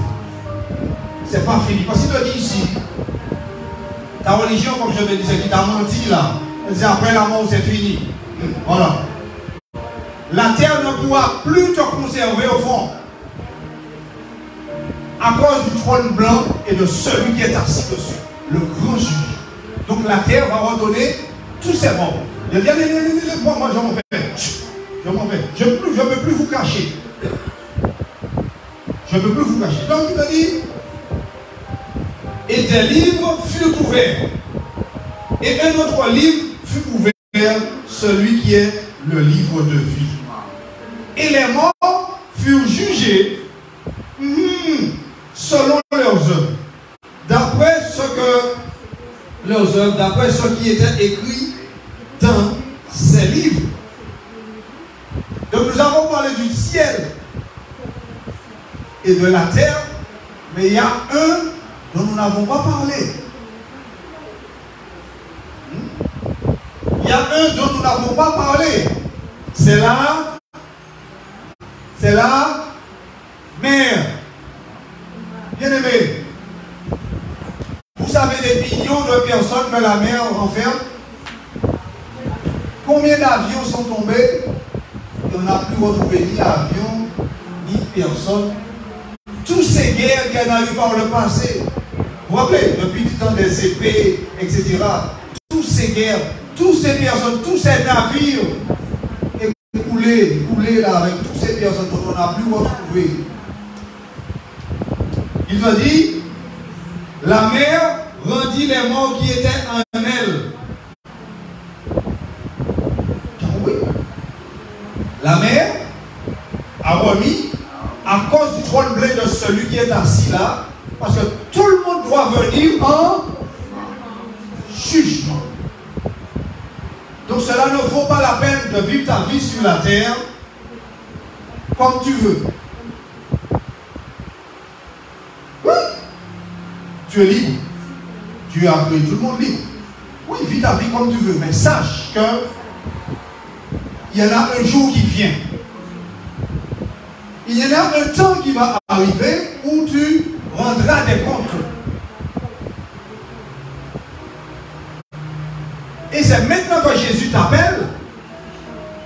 Ce n'est pas fini. Parce qu'il te dit ici, ta religion, comme je te disais, qui t'a menti là, elle dit après la mort, c'est fini. Voilà. La terre ne pourra plus te conserver au fond. À cause du trône blanc et de celui qui est assis dessus. Le grand juge. Donc la terre va redonner tous ses morts. Il dit, moi je m'en vais. Je m'en vais. Je ne peux plus vous cacher. Je ne peux plus vous cacher. Donc il te dit, et des livres furent ouverts. Et un autre livre fut ouvert, celui qui est le livre de vie. Et les morts furent jugés selon leurs œuvres. D'après ce que leurs œuvres, d'après ce qui était écrit dans ces livres. Donc nous avons parlé du ciel et de la terre, mais il y a un dont nous n'avons pas parlé. Il y a un dont nous n'avons pas parlé. C'est la mer. Bien aimé, vous savez des millions de personnes que la mer renferme. Combien d'avions sont tombés? Et on n'a plus retrouvé ni avion, ni personne. Toutes ces guerres qu'il y en a eu par le passé, vous vous rappelez, depuis le temps des épées, etc. Toutes ces guerres, toutes ces personnes, tous ces navires coulés là avec toutes ces personnes qu'on n'a plus retrouvées. Il te dit, la mer rendit les morts qui étaient en elle. Tu as compris? La mer a remis, à cause celui qui est assis là, parce que tout le monde doit venir en jugement. Donc cela ne vaut pas la peine de vivre ta vie sur la terre comme tu veux. Oui, tu es libre. Dieu a créé tout le monde libre. Oui, vis ta vie comme tu veux, mais sache que il y en a un jour qui vient. Il y en a un temps qui va arriver où tu rendras des comptes. Et c'est maintenant que Jésus t'appelle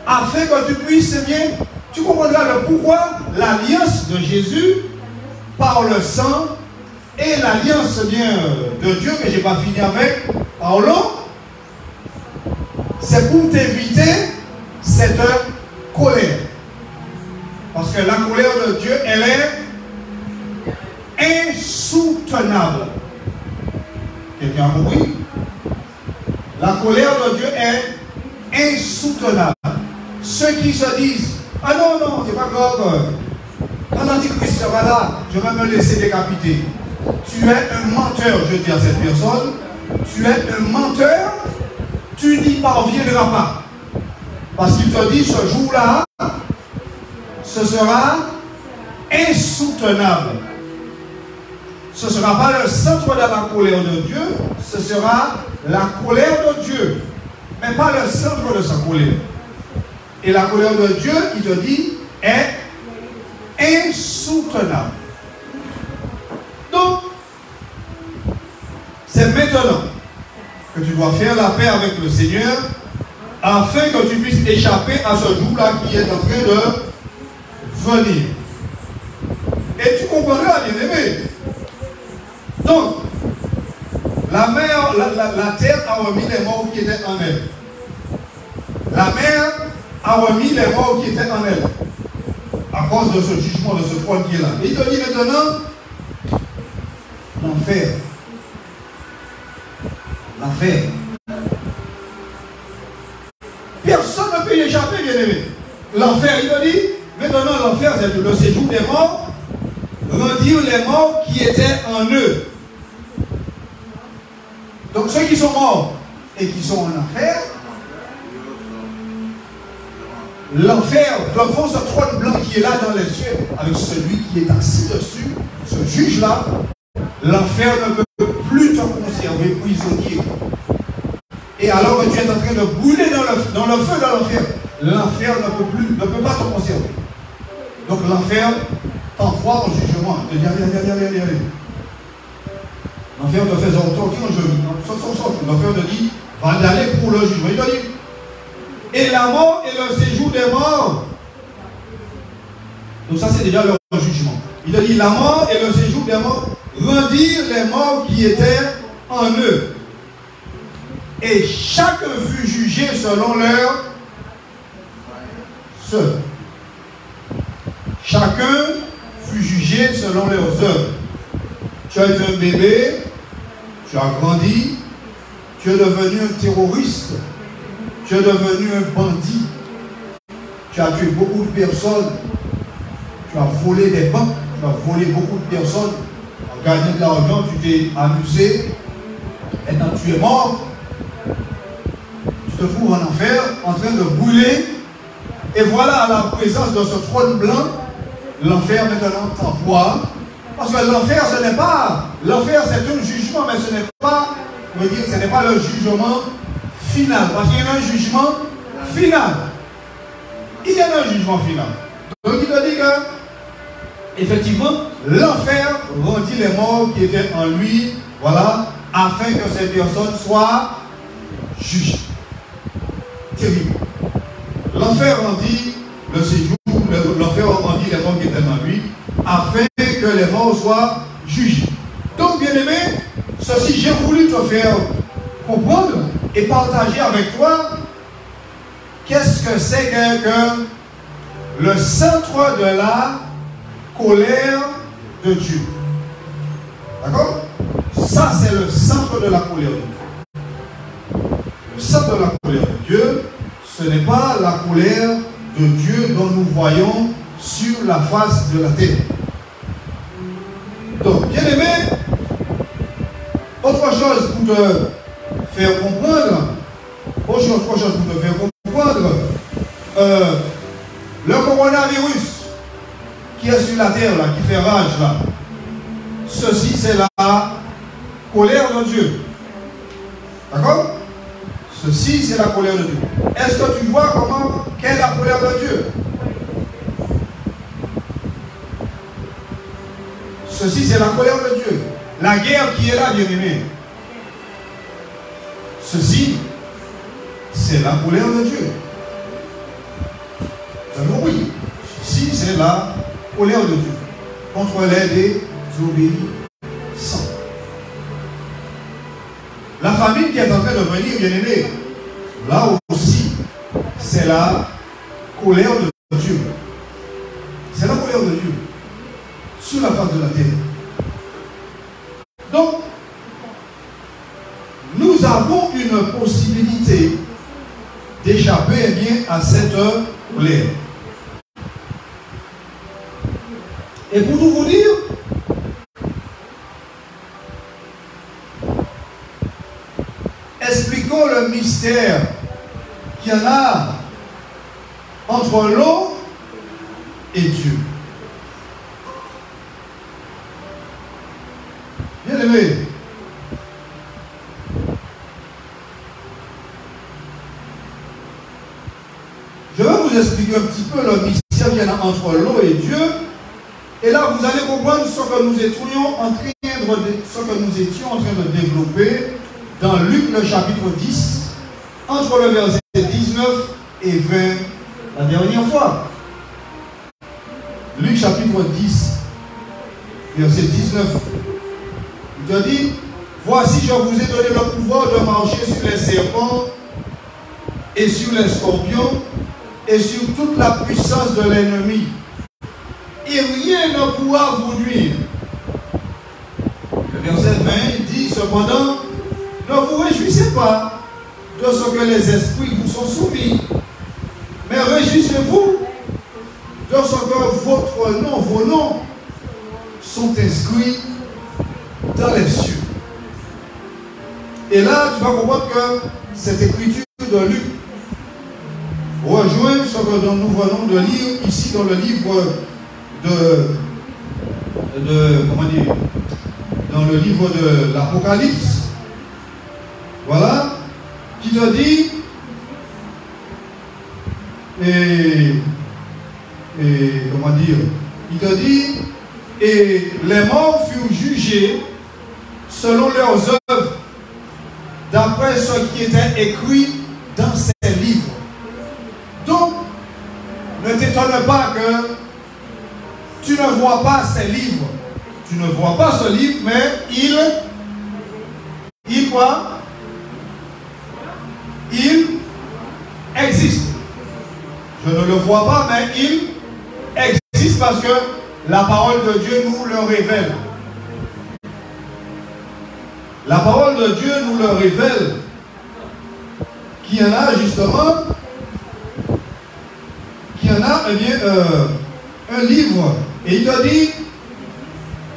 afin que tu puisses, eh bien, tu comprendras le pourquoi l'alliance de Jésus par le sang et l'alliance bien de Dieu que je n'ai pas fini avec Paulo, c'est pour t'éviter cette colère. Parce que la colère de Dieu, elle est insoutenable. Quelqu'un a compris? La colère de Dieu est insoutenable. Ceux qui se disent, ah non, non, c'est pas grave, quand l'Antichrist sera là, je vais me laisser décapiter. Tu es un menteur, je dis à cette personne, tu es un menteur, tu n'y parviendras pas. Parce qu'il te dit, ce jour-là, ce sera insoutenable. Ce ne sera pas le centre de la colère de Dieu, ce sera la colère de Dieu, mais pas le centre de sa colère. Et la colère de Dieu, il te dit, est insoutenable. Donc, c'est maintenant que tu dois faire la paix avec le Seigneur afin que tu puisses échapper à ce jour-là qui est en train de venir. Et tu comprendras, bien-aimé. Donc, la terre a remis les morts qui étaient en elle. La mer a remis les morts qui étaient en elle. À cause de ce jugement, de ce trône qui est là. Et il te dit maintenant, l'enfer. L'enfer. Personne ne peut y échapper, bien-aimé. L'enfer, il te dit, maintenant l'enfer, c'est le séjour des morts, rendirent les morts qui étaient en eux. Donc ceux qui sont morts et qui sont en enfer, l'enfer, devant ce trône blanc qui est là dans les cieux, avec celui qui est assis dessus, ce juge-là, l'enfer ne peut plus te conserver prisonnier. Et alors que tu es en train de brûler dans le feu de l'enfer, l'enfer ne peut pas te conserver. Donc l'enfer t'envoie au jugement. Il te dit, allez. L'enfer te fait sortir un genou. L'enfer te dit, va y aller pour le jugement. Il te dit, et la mort et le séjour des morts. Donc ça c'est déjà le jugement. Il te dit, la mort et le séjour des morts rendirent les morts qui étaient en eux. Et chacun fut jugé selon leur œuvre. Chacun fut jugé selon leurs œuvres. Tu as été un bébé, tu as grandi, tu es devenu un terroriste, tu es devenu un bandit, tu as tué beaucoup de personnes, tu as volé des banques, tu as volé beaucoup de personnes, en gagnant de l'argent, tu t'es amusé, maintenant tu es mort, tu te trouves en enfer, en train de brûler, et voilà à la présence de ce trône blanc, l'enfer maintenant t'envoie. Parce que l'enfer, ce n'est pas, l'enfer c'est un jugement, mais ce n'est pas, ce n'est pas le jugement final. Parce qu'il y a un jugement final. Il y a un jugement final. Donc il te dit que, effectivement, l'enfer rendit les morts qui étaient en lui, voilà, afin que ces personnes soient jugées. Terrible. L'enfer rendit le séjour, l'enfer rendit les morts qui étaient en lui, afin que les morts soient jugés. Donc, bien aimé, ceci j'ai voulu te faire comprendre et partager avec toi qu'est-ce que c'est que le centre de la colère de Dieu. D'accord? Ça, c'est le centre de la colère de Dieu. Le centre de la colère de Dieu, ce n'est pas la colère de Dieu dont nous voyons sur la face de la terre. Donc, bien aimé, autre chose pour te faire comprendre, autre chose pour te faire comprendre, le coronavirus qui est sur la terre, là, qui fait rage, là, ceci, c'est la colère de Dieu. D'accord? Ceci, c'est la colère de Dieu. Est-ce que tu vois quelle est la colère de Dieu? Ceci, c'est la colère de Dieu. La guerre qui est là, bien-aimé. Ceci, c'est la colère de Dieu. Oui, ceci, c'est la colère de Dieu contre les désobéissants. La famine qui est en train de venir, bien-aimé, là aussi, c'est la colère de Dieu. C'est la colère de Dieu sur la face de la terre. Donc, nous avons une possibilité d'échapper à cette colère. Et pour tout vous dire, expliquons le mystère qu'il y en a entre l'eau et Dieu. Bien aimé, je vais vous expliquer un petit peu le mystère qu'il y en a entre l'eau et Dieu. Et là, vous allez comprendre ce que nous étions en train de développer dans Luc, le chapitre 10, entre le verset 19 et 20, la dernière fois. Luc, chapitre 10, verset 19. Il te dit, voici, je vous ai donné le pouvoir de marcher sur les serpents et sur les scorpions et sur toute la puissance de l'ennemi. Et rien ne pourra vous nuire. Le verset 20, il dit, cependant, ne vous réjouissez pas de ce que les esprits vous sont soumis, mais réjouissez-vous de ce que vos noms sont inscrits dans les cieux. Et là, tu vas comprendre que cette écriture de Luc rejoint ce que nous venons de lire ici dans le livre dans le livre de l'Apocalypse. Voilà, qui te dit, il te dit, et les morts furent jugés selon leurs œuvres, d'après ce qui était écrit dans ces livres. Donc, ne t'étonne pas que tu ne vois pas ces livres. Tu ne vois pas ce livre, mais il quoi? Il existe. Je ne le vois pas, mais il existe parce que la parole de Dieu nous le révèle. La parole de Dieu nous le révèle. Qu'il y en a justement, qu'il y en a un livre. Et il te dit,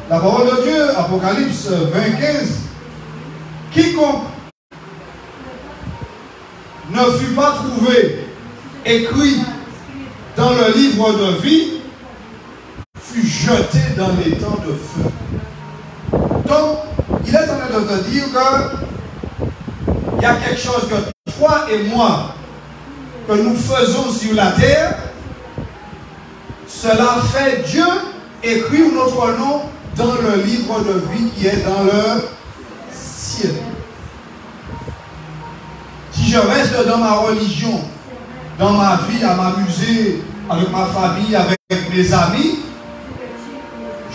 la parole de Dieu, Apocalypse 20:15, quiconque ne fut pas trouvé écrit dans le livre de vie fut jeté dans les temps de feu. Donc, il est en train de te dire qu'il y a quelque chose que toi et moi, que nous faisons sur la terre, cela fait Dieu écrire notre nom dans le livre de vie qui est dans le ciel. Si je reste dans ma religion, dans ma vie, à m'amuser avec ma famille, avec mes amis,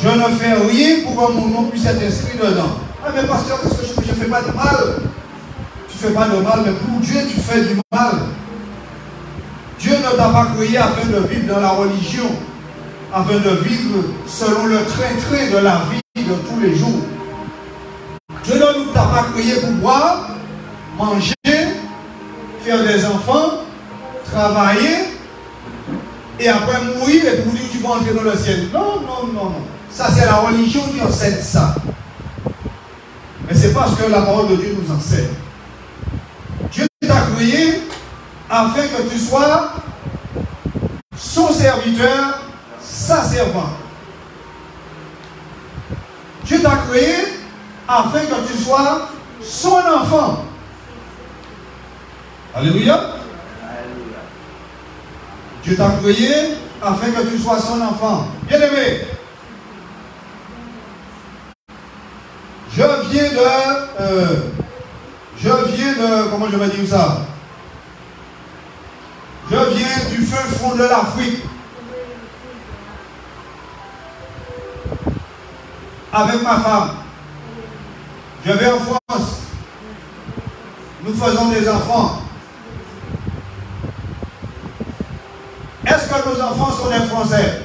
je ne fais rien pour que mon nom puisse être inscrit dedans. Ah mais pasteur, qu'est-ce que je fais? Je ne fais pas de mal. Tu ne fais pas de mal, mais pour Dieu, tu fais du mal. Dieu ne t'a pas créé afin de vivre dans la religion, afin de vivre selon le train-train de la vie de tous les jours. Dieu ne nous t'a pas créé pour boire, manger, faire des enfants, travailler, et après mourir et pour dire que tu vas entrer dans le ciel. Non, non, non, non. Ça, c'est la religion qui enseigne ça. Mais c'est parce que la parole de Dieu nous enseigne. Dieu t'a créé afin que tu sois son serviteur, sa servante. Dieu t'a créé afin que tu sois son enfant. Alléluia. Dieu t'a créé afin que tu sois son enfant. Bien-aimé, je viens de, comment je vais dire ça? Je viens du fin fond de l'Afrique. Avec ma femme. Je vais en France. Nous faisons des enfants. Est-ce que nos enfants sont des Français?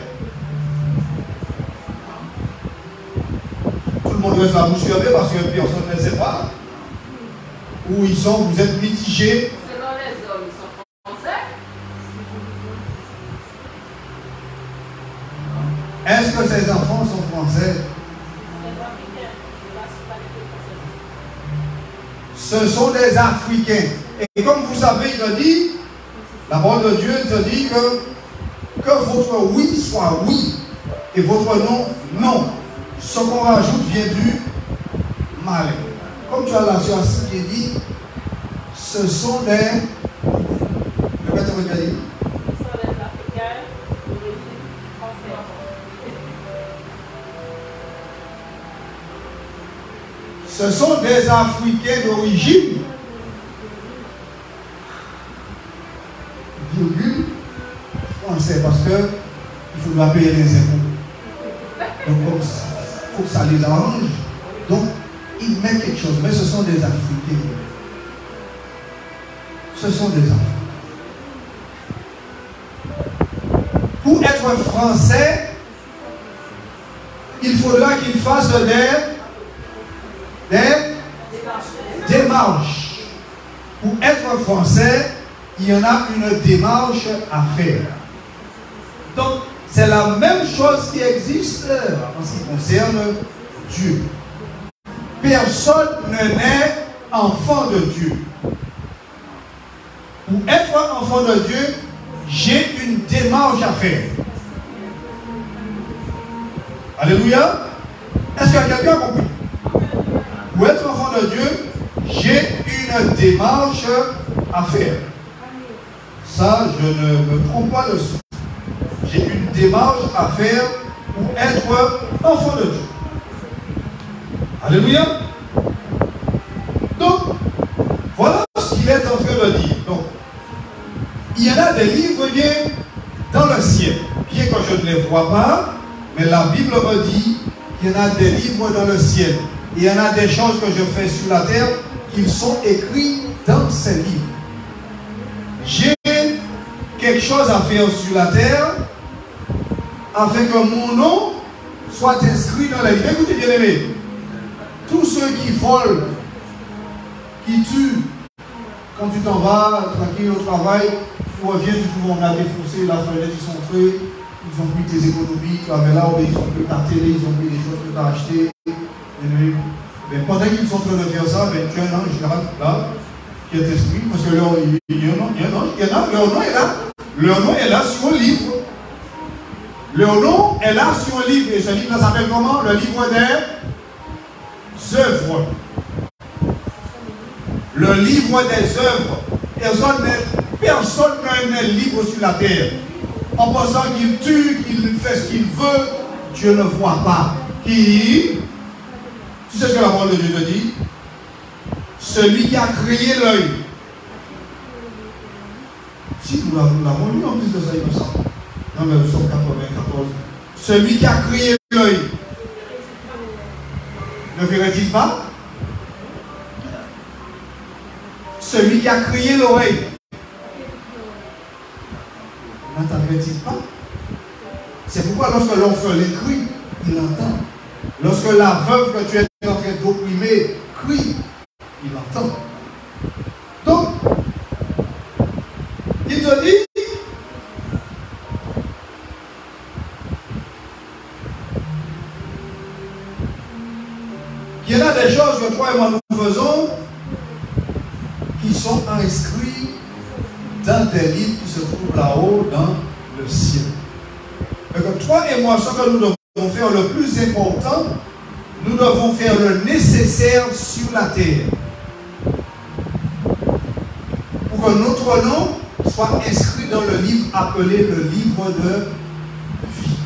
Tout le monde reste la bouche fermée parce que personne ne sait pas où ils sont. Vous êtes mitigés. Selon les hommes, ils sont français. Est-ce que ces enfants sont français? Ce sont des Africains. Et comme vous savez, il a dit, la parole de Dieu te dit que votre oui soit oui et votre non, non. Ce qu'on rajoute vient du mal. Comme tu as la science qui dit, ce sont des... Le maître me dit. Ce sont des Africains d'origine, virgule, français, parce qu'il faudra payer les impôts. Donc, il faut que ça les arrange. Donc, ils mettent quelque chose. Mais ce sont des Africains. Ce sont des Africains. Pour être français, il faudra qu'ils fassent des démarches. Pour être français, il y en a une démarche à faire. Donc, c'est la même chose qui existe en ce qui concerne Dieu. Personne ne naît enfant de Dieu. Pour être enfant de Dieu, j'ai une démarche à faire. Alléluia. Est-ce qu'il y a quelqu'un compris? Pour être enfant de Dieu, j'ai une démarche à faire. Ça, je ne me trompe pas dessus. J'ai une démarche à faire pour être enfant de Dieu. Alléluia. Donc, voilà ce qu'il est en train de dire. Donc, il y en a des livres dans le ciel, bien que je ne les vois pas, mais la Bible me dit qu'il y en a des livres dans le ciel. Il y en a des choses que je fais sur la terre qui sont écrites dans ces livres. J'ai quelque chose à faire sur la terre afin que mon nom soit inscrit dans les livres. Écoutez bien aimé, tous ceux qui volent, qui tuent, quand tu t'en vas tranquille au travail, tu reviens, tu trouves on a défoncé la fenêtre, ils sont faits, ils ont pris tes économies, tu avais là, ils ont pris ta télé, ils ont pris les choses que tu as achetées. Mais pendant qu'ils sont en train de faire ça, tu as un ange là qui est inscrit, parce que leur nom est là. Leur nom est là sur un livre. Leur nom est là sur un livre. Et ce livre s'appelle comment? Le livre des œuvres. Le livre des œuvres. Personne n'a un livre sur la terre. En pensant qu'il tue, qu'il fait ce qu'il veut, Dieu ne voit pas. Qui? Tu sais ce que la parole de Dieu te dit? Celui qui a créé l'œil. Si nous l'avons lu en plus de ça, il me semble. Dans le psaume 94. Celui qui a créé l'œil. Ne verrait-il pas? Celui qui a créé l'oreille. N'entendrait-il pas? C'est pourquoi lorsque l'orphelin crie, il entend. Lorsque la veuve que tu es en train d'opprimer crie, il entend. Donc, il te dit, des choses que toi et moi nous faisons qui sont inscrites dans des livres qui se trouvent là-haut dans le ciel. Mais que toi et moi, ce que nous devons faire le plus important, nous devons faire le nécessaire sur la terre pour que notre nom soit inscrit dans le livre appelé le livre de vie.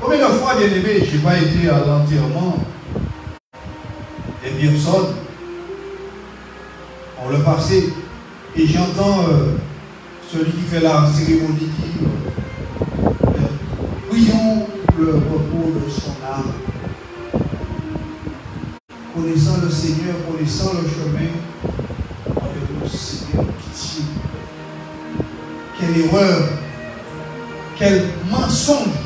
Combien de fois, bien aimé, je n'ai pas été à l'enterrement des personnes, on le passait, et j'entends celui qui fait la cérémonie dire prions pour le repos de son âme. Connaissant le Seigneur, connaissant le chemin, avec le Seigneur, pitié. Quelle erreur, quel mensonge,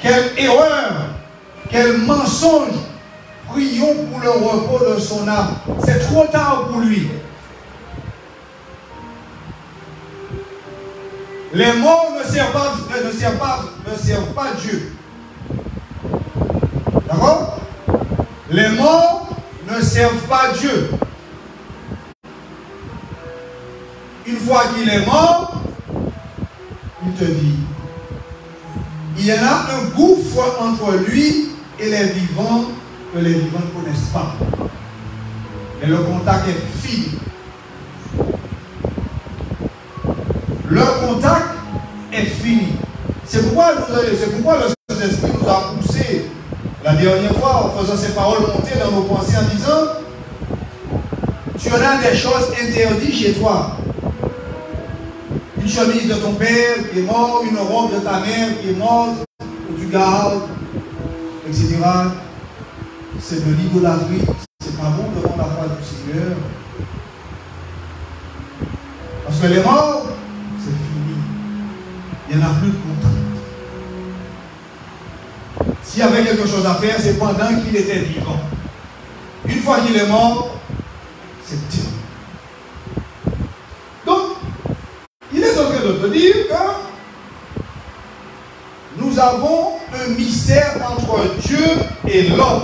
quelle erreur, quel mensonge. Prions pour le repos de son âme. C'est trop tard pour lui. Les morts ne servent pas Dieu. D'accord? Les morts ne servent pas Dieu. Une fois qu'il est mort, il te dit, il y en a un gouffre entre lui et les vivants que les vivants ne connaissent pas. Mais le contact est fini. Leur contact est fini. C'est pourquoi le Saint-Esprit nous a poussé la dernière fois en faisant ces paroles monter dans nos pensées en disant tu en as des choses interdites chez toi. Une chemise de ton père qui est mort, une robe de ta mère qui est morte, ou tu gardes, etc. C'est de l'idolâtrie. C'est pas bon devant la face du Seigneur. Parce que les morts, c'est fini. Il n'y en a plus de contact. S'il y avait quelque chose à faire, c'est pendant qu'il était vivant. Une fois qu'il est mort, c'est terminé. Donc, il est en train de te dire que nous avons un mystère entre Dieu et l'homme.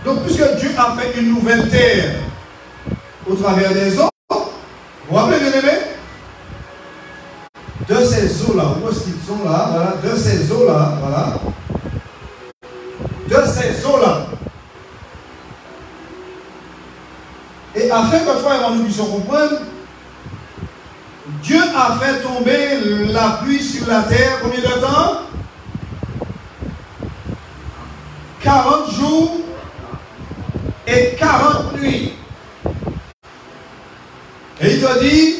Donc, puisque Dieu a fait une nouvelle terre au travers des eaux, vous vous rappelez, bien aimé? De ces eaux-là, où est-ce qu'ils sont là? Voilà, de ces eaux-là, voilà. De ces eaux-là. Et afin que toi et moi nous puissions comprendre, Dieu a fait tomber la pluie sur la terre, combien de temps? 40 jours et 40 nuits. Et il te dit,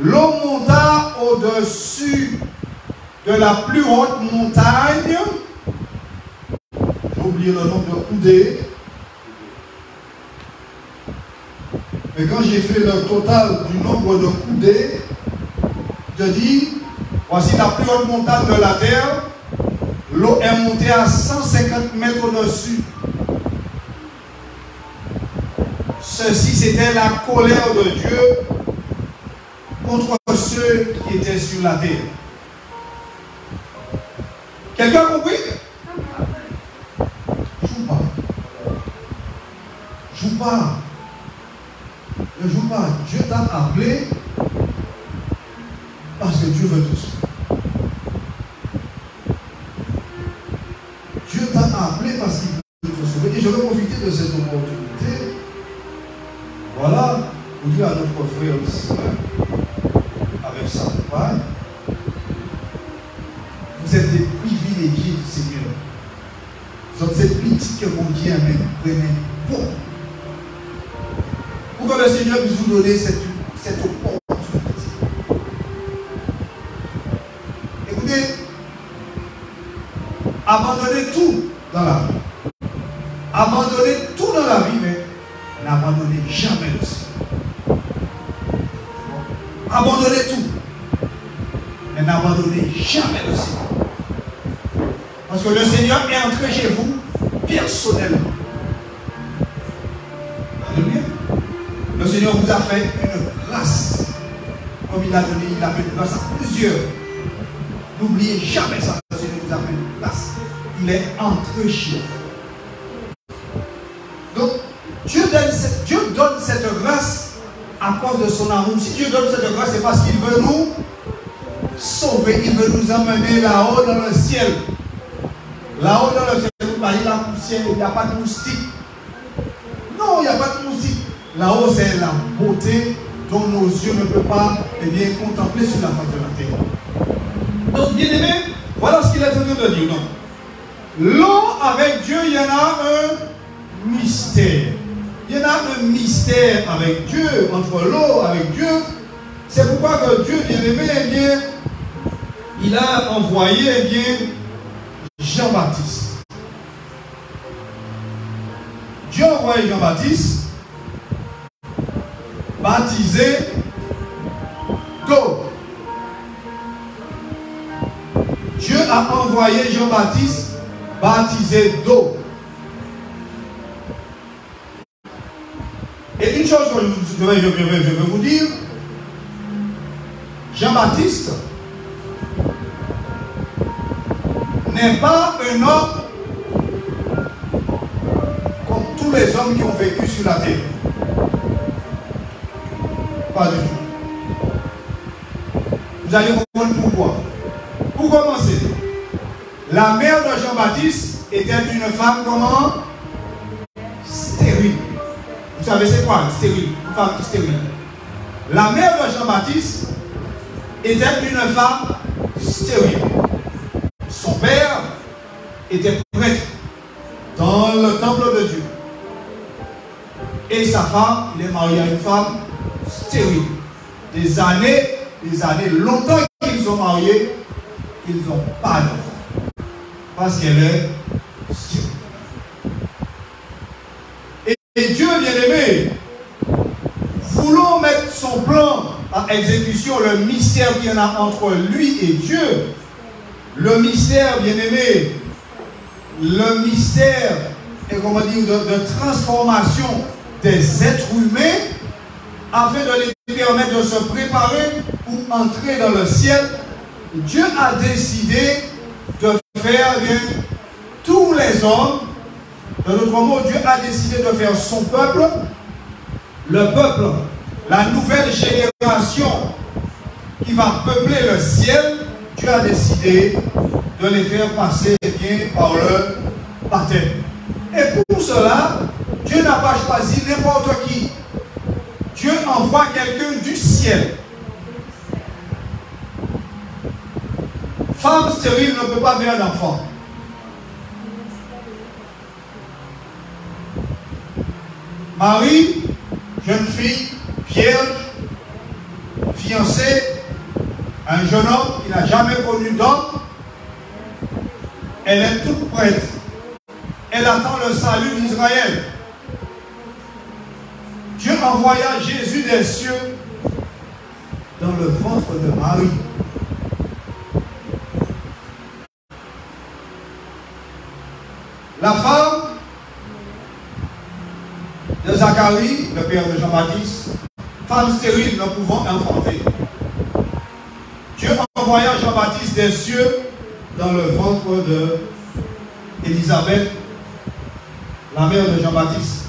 l'eau monta au-dessus de la plus haute montagne. J'ai oublié le nom de coudée. Mais quand j'ai fait le total du nombre de coudées, je dis, voici la plus haute montagne de la terre. L'eau est montée à 150 mètres au-dessus. Ceci, c'était la colère de Dieu contre ceux qui étaient sur la terre. Quelqu'un a compris? Joue pas. Joue pas. Ne joue pas. Dieu t'a appelé parce que Dieu veut te sauver. Dieu t'a appelé parce qu'il veut te sauver. Et je veux profiter de cette opportunité. Voilà, pour dire à notre frère aussi, avec sa compagne, vous êtes des privilégiés du Seigneur. Vous êtes cette petite que mon Dieu a même prenez pour. Pour que le Seigneur puisse vous donner cette opportunité. Écoutez, abandonnez tout dans la vie. Abandonnez tout dans la vie, mais n'abandonnez jamais le Seigneur. Abandonnez tout, mais n'abandonnez jamais le Seigneur. Parce que le Seigneur est entré chez vous personnellement. Alléluia. Le Seigneur vous a fait une grâce. Comme il a donné, il a fait une grâce à plusieurs. N'oubliez jamais ça, parce que Dieu vous a fait une place. Il est entre chiens. Donc, Dieu donne cette grâce à cause de son amour. Si Dieu donne cette grâce, c'est parce qu'il veut nous sauver, il veut nous amener là-haut dans le ciel. Là-haut dans le ciel, vous voyez la poussière, il n'y a pas de moustique. Non, il n'y a pas de moustique. Là-haut, c'est la beauté dont nos yeux ne peuvent pas contempler sur la face de la terre. Donc, bien aimé, voilà ce qu'il est en train de dire. Donc, l'eau avec Dieu, il y en a un mystère. Il y en a un mystère avec Dieu, entre l'eau avec Dieu. C'est pourquoi que Dieu, bien aimé, il a envoyé Jean-Baptiste. Dieu a envoyé Jean-Baptiste baptisé d'eau. Dieu a envoyé Jean-Baptiste baptisé d'eau. Et une chose que je vais vous dire, Jean-Baptiste n'est pas un homme comme tous les hommes qui ont vécu sur la terre. Pas du tout. Vous allez comprendre pourquoi. Pour commencer, la mère de Jean-Baptiste était une femme comment? Stérile. Vous savez c'est quoi? Stérile. Une femme stérile. La mère de Jean-Baptiste était une femme stérile. Son père était prêtre dans le temple de Dieu. Et sa femme, il est marié à une femme stérile. Des années, longtemps qu'ils sont mariés, ils n'ont pas d'enfant. Parce qu'elle est stérile. Et Dieu, bien-aimé, voulant mettre son plan à exécution, le mystère qu'il y en a entre lui et Dieu, le mystère, bien-aimé, le mystère, comment dire, de transformation des êtres humains, afin de les permettre de se préparer pour entrer dans le ciel, Dieu a décidé de faire tous les hommes. Dans d'autres mots, Dieu a décidé de faire son peuple, le peuple, la nouvelle génération qui va peupler le ciel. Dieu a décidé de les faire passer par le baptême. Et pour cela, Dieu n'a pas choisi n'importe qui. Dieu envoie quelqu'un du ciel. Femme stérile ne peut pas faire d'enfant. Marie, jeune fille, vierge, fiancée, un jeune homme qui n'a jamais connu d'homme, elle est toute prête. Elle attend le salut d'Israël. Dieu envoya Jésus des cieux dans le ventre de Marie. La femme de Zacharie, le père de Jean-Baptiste, femme stérile ne pouvant enfanter. Dieu envoya Jean-Baptiste des cieux dans le ventre d'Élisabeth, la mère de Jean-Baptiste.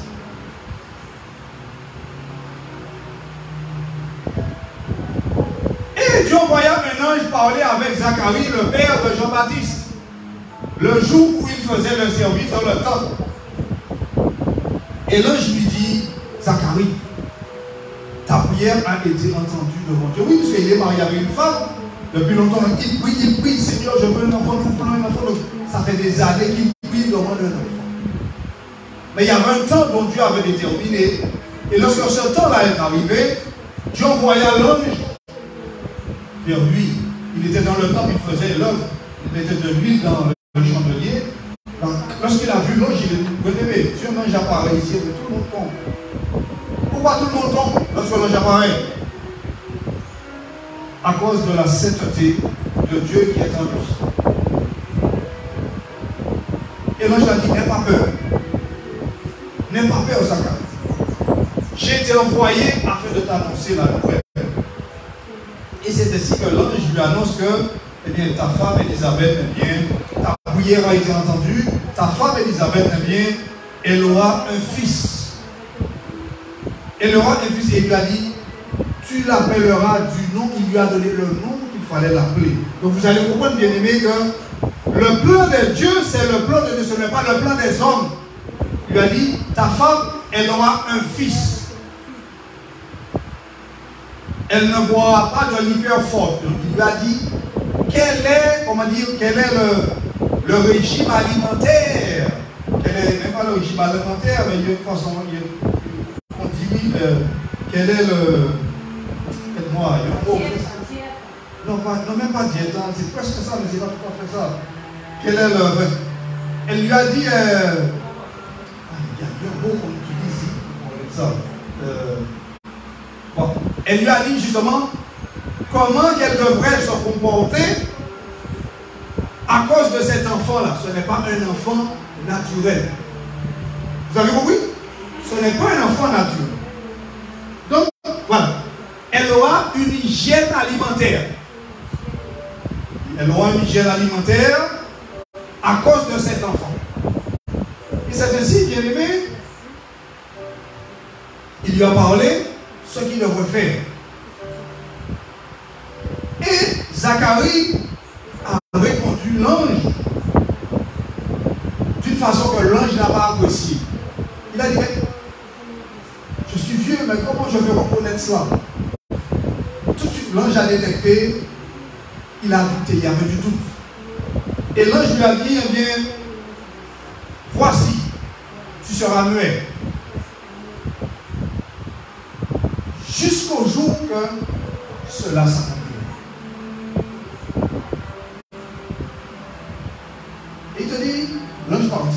Et Dieu envoya un ange parler avec Zacharie, le père de Jean-Baptiste, le jour où il faisait le service dans le temple. Et l'ange lui dit, Zacharie, ta prière a été entendue devant Dieu. Oui, parce qu'il est marié avec une femme. Depuis longtemps, il prie, Seigneur, je veux un enfant, nous voulons un enfant. Ça fait des années qu'il prie, demande un enfant. Mais il y avait un temps dont Dieu avait déterminé. Et lorsque ce temps-là est arrivé, Dieu envoya l'ange vers lui. Il était dans le temple, il faisait l'œuvre. Il mettait de l'huile dans le chandelier. Lorsqu'il a vu l'ange, il dit, aimé, si un ange apparaît ici, tout le monde tombe. Pourquoi tout le monde tombe lorsque l'ange apparaît? À cause de la sainteté de Dieu qui est en lui. Et l'ange a dit, n'aie pas peur. N'aie pas peur, Zacharie. J'ai été envoyé afin de t'annoncer la nouvelle. Et c'est ainsi que l'ange lui annonce que eh bien, ta femme Élisabeth, eh bien, ta prière a été entendue, ta femme Élisabeth, eh bien, elle aura un fils. Elle aura un fils et il lui a dit, tu l'appelleras du nom, il lui a donné le nom qu'il fallait l'appeler. Donc vous allez comprendre, bien aimé, que le plan de Dieu, c'est le plan de Dieu, ce n'est pas le plan des hommes. Il lui a dit, ta femme, elle aura un fils. Elle ne boira pas de liqueur forte. Donc il lui a dit, quel est, comment dire, quel est le régime alimentaire? Quel est, même pas le régime alimentaire, mais il y a une façon, on dit, quel est le... Faites-moi, non, même pas diète, c'est presque ça, mais c'est pas tout à fait ça. Quel est le... Elle lui a dit, il y a un mot qu'on utilise ici, pour ça. Bon. Elle lui a dit justement comment qu'elle devrait se comporter à cause de cet enfant-là. Ce n'est pas un enfant naturel. Vous avez compris? Ce n'est pas un enfant naturel. Donc, voilà. Elle aura une hygiène alimentaire. Elle aura une hygiène alimentaire à cause de cet enfant. Et c'est ainsi, bien aimé, il lui a parlé ce qu'il devrait faire. Et Zacharie a répondu l'ange d'une façon que l'ange n'a pas appréciée. Il a dit, mais je suis vieux, mais comment je vais reconnaître cela? Tout de suite, l'ange a détecté, il a douté, il y avait du doute. Et l'ange lui a dit, eh bien, voici, tu seras muet. Jusqu'au jour que cela s'accomplira. Il te dit, l'ange est parti.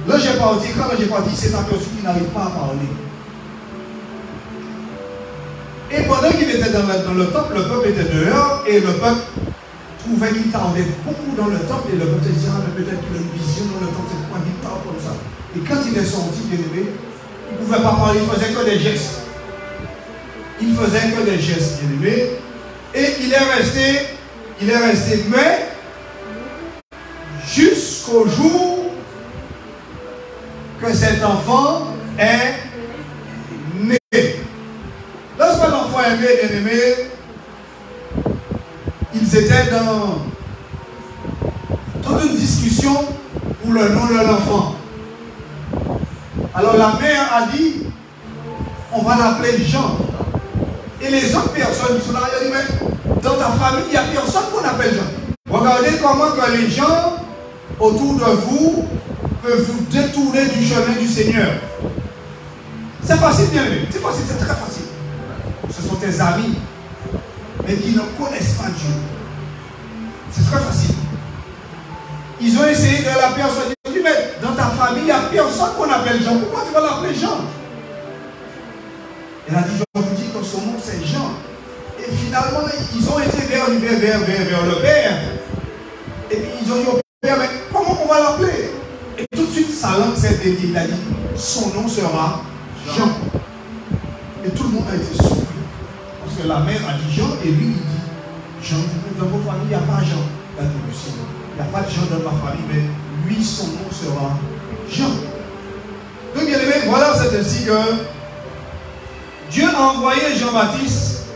L'ange est parti, quand l'ange est parti, il s'est aperçu qu'il n'arrive pas à parler. Et pendant qu'il était dans le temple, le peuple était dehors et le peuple trouvait qu'il tardait beaucoup dans le temple et le peuple se disait, ah, mais peut-être qu'il a une vision dans le temple, c'est pourquoi il tarde comme ça. Et quand il est sorti, bien aimé, il ne pouvait pas parler, il faisait que des gestes. Il faisait que des gestes, bien aimé. Et il est resté muet jusqu'au jour que cet enfant est né. Lorsque l'enfant est né, bien aimé, ils étaient dans toute une discussion pour le nom de l'enfant. Alors la mère a dit, on va l'appeler Jean. Et les autres personnes qui sont là, ils ont dit, mais dans ta famille, il n'y a personne qu'on appelle Jean. Regardez comment que les gens autour de vous peuvent vous détourner du chemin du Seigneur. C'est facile, bien aimé. C'est facile, c'est très facile. Ce sont tes amis, mais qui ne connaissent pas Dieu. C'est très facile. Ils ont essayé de la persuader. Ils ont dit, mais dans ta famille, il n'y a personne qu'on appelle Jean. Pourquoi tu vas l'appeler Jean? Elle a dit, je vous dis que son nom c'est Jean. Et finalement, ils ont été vers le Père. Et puis ils ont dit au Père, mais comment on va l'appeler? Et tout de suite, sa langue s'est dédiée. Il a dit, son nom sera Jean. Et tout le monde a été surpris. Parce que la mère a dit Jean, et lui il dit, Jean, dans vos familles, il n'y a pas Jean. Il n'y a pas de Jean dans ma famille, mais lui, son nom sera Jean. Donc, bien aimé, voilà, c'est ainsi que Dieu a envoyé Jean-Baptiste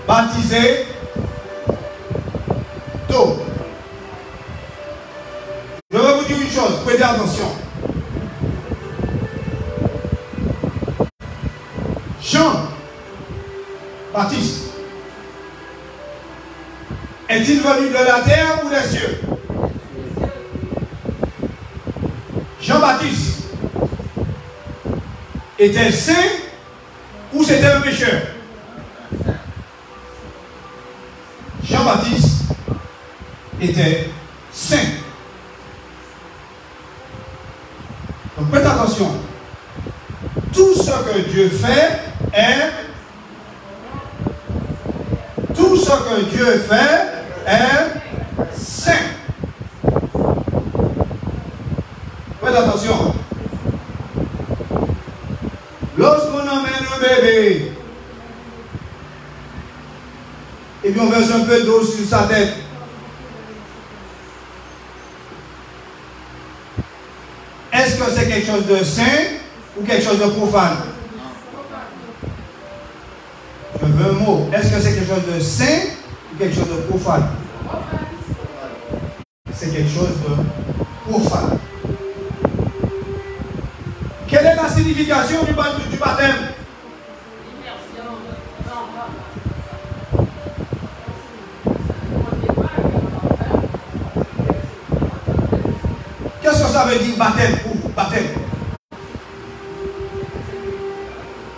baptisé d'eau. Je vais vous dire une chose, prêtez attention. Jean-Baptiste est-il venu de la terre ou des cieux? Jean-Baptiste était saint ou c'était un pécheur? Jean-Baptiste était saint. Donc faites attention. Tout ce que Dieu fait est saint. Faites attention. Lorsqu'on emmène un bébé et puis on verse un peu d'eau sur sa tête. Est-ce que c'est quelque chose de saint ou quelque chose de profane? Je veux un mot. Est-ce que c'est quelque chose de saint ou quelque chose de profane? C'est quelque chose de profane. Quelle est la signification du baptême? Qu'est-ce que ça veut dire baptême pour vous? Baptême.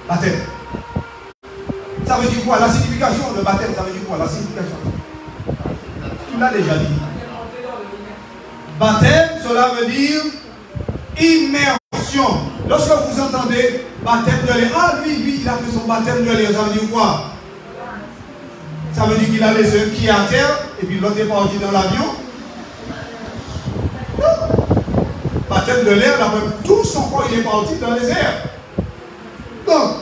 Baptême. Ça veut dire quoi? La signification de baptême, ça veut dire quoi? La signification. Tu l'as déjà dit. Baptême, cela veut dire immersion. Lorsque vous entendez baptême de l'air, ah lui, il a fait son baptême de l'air, ça veut dire quoi? Ça veut dire qu'il a les yeux qui à terre et puis l'autre est parti dans l'avion. Baptême de l'air, tout son corps il est parti dans les airs. Donc,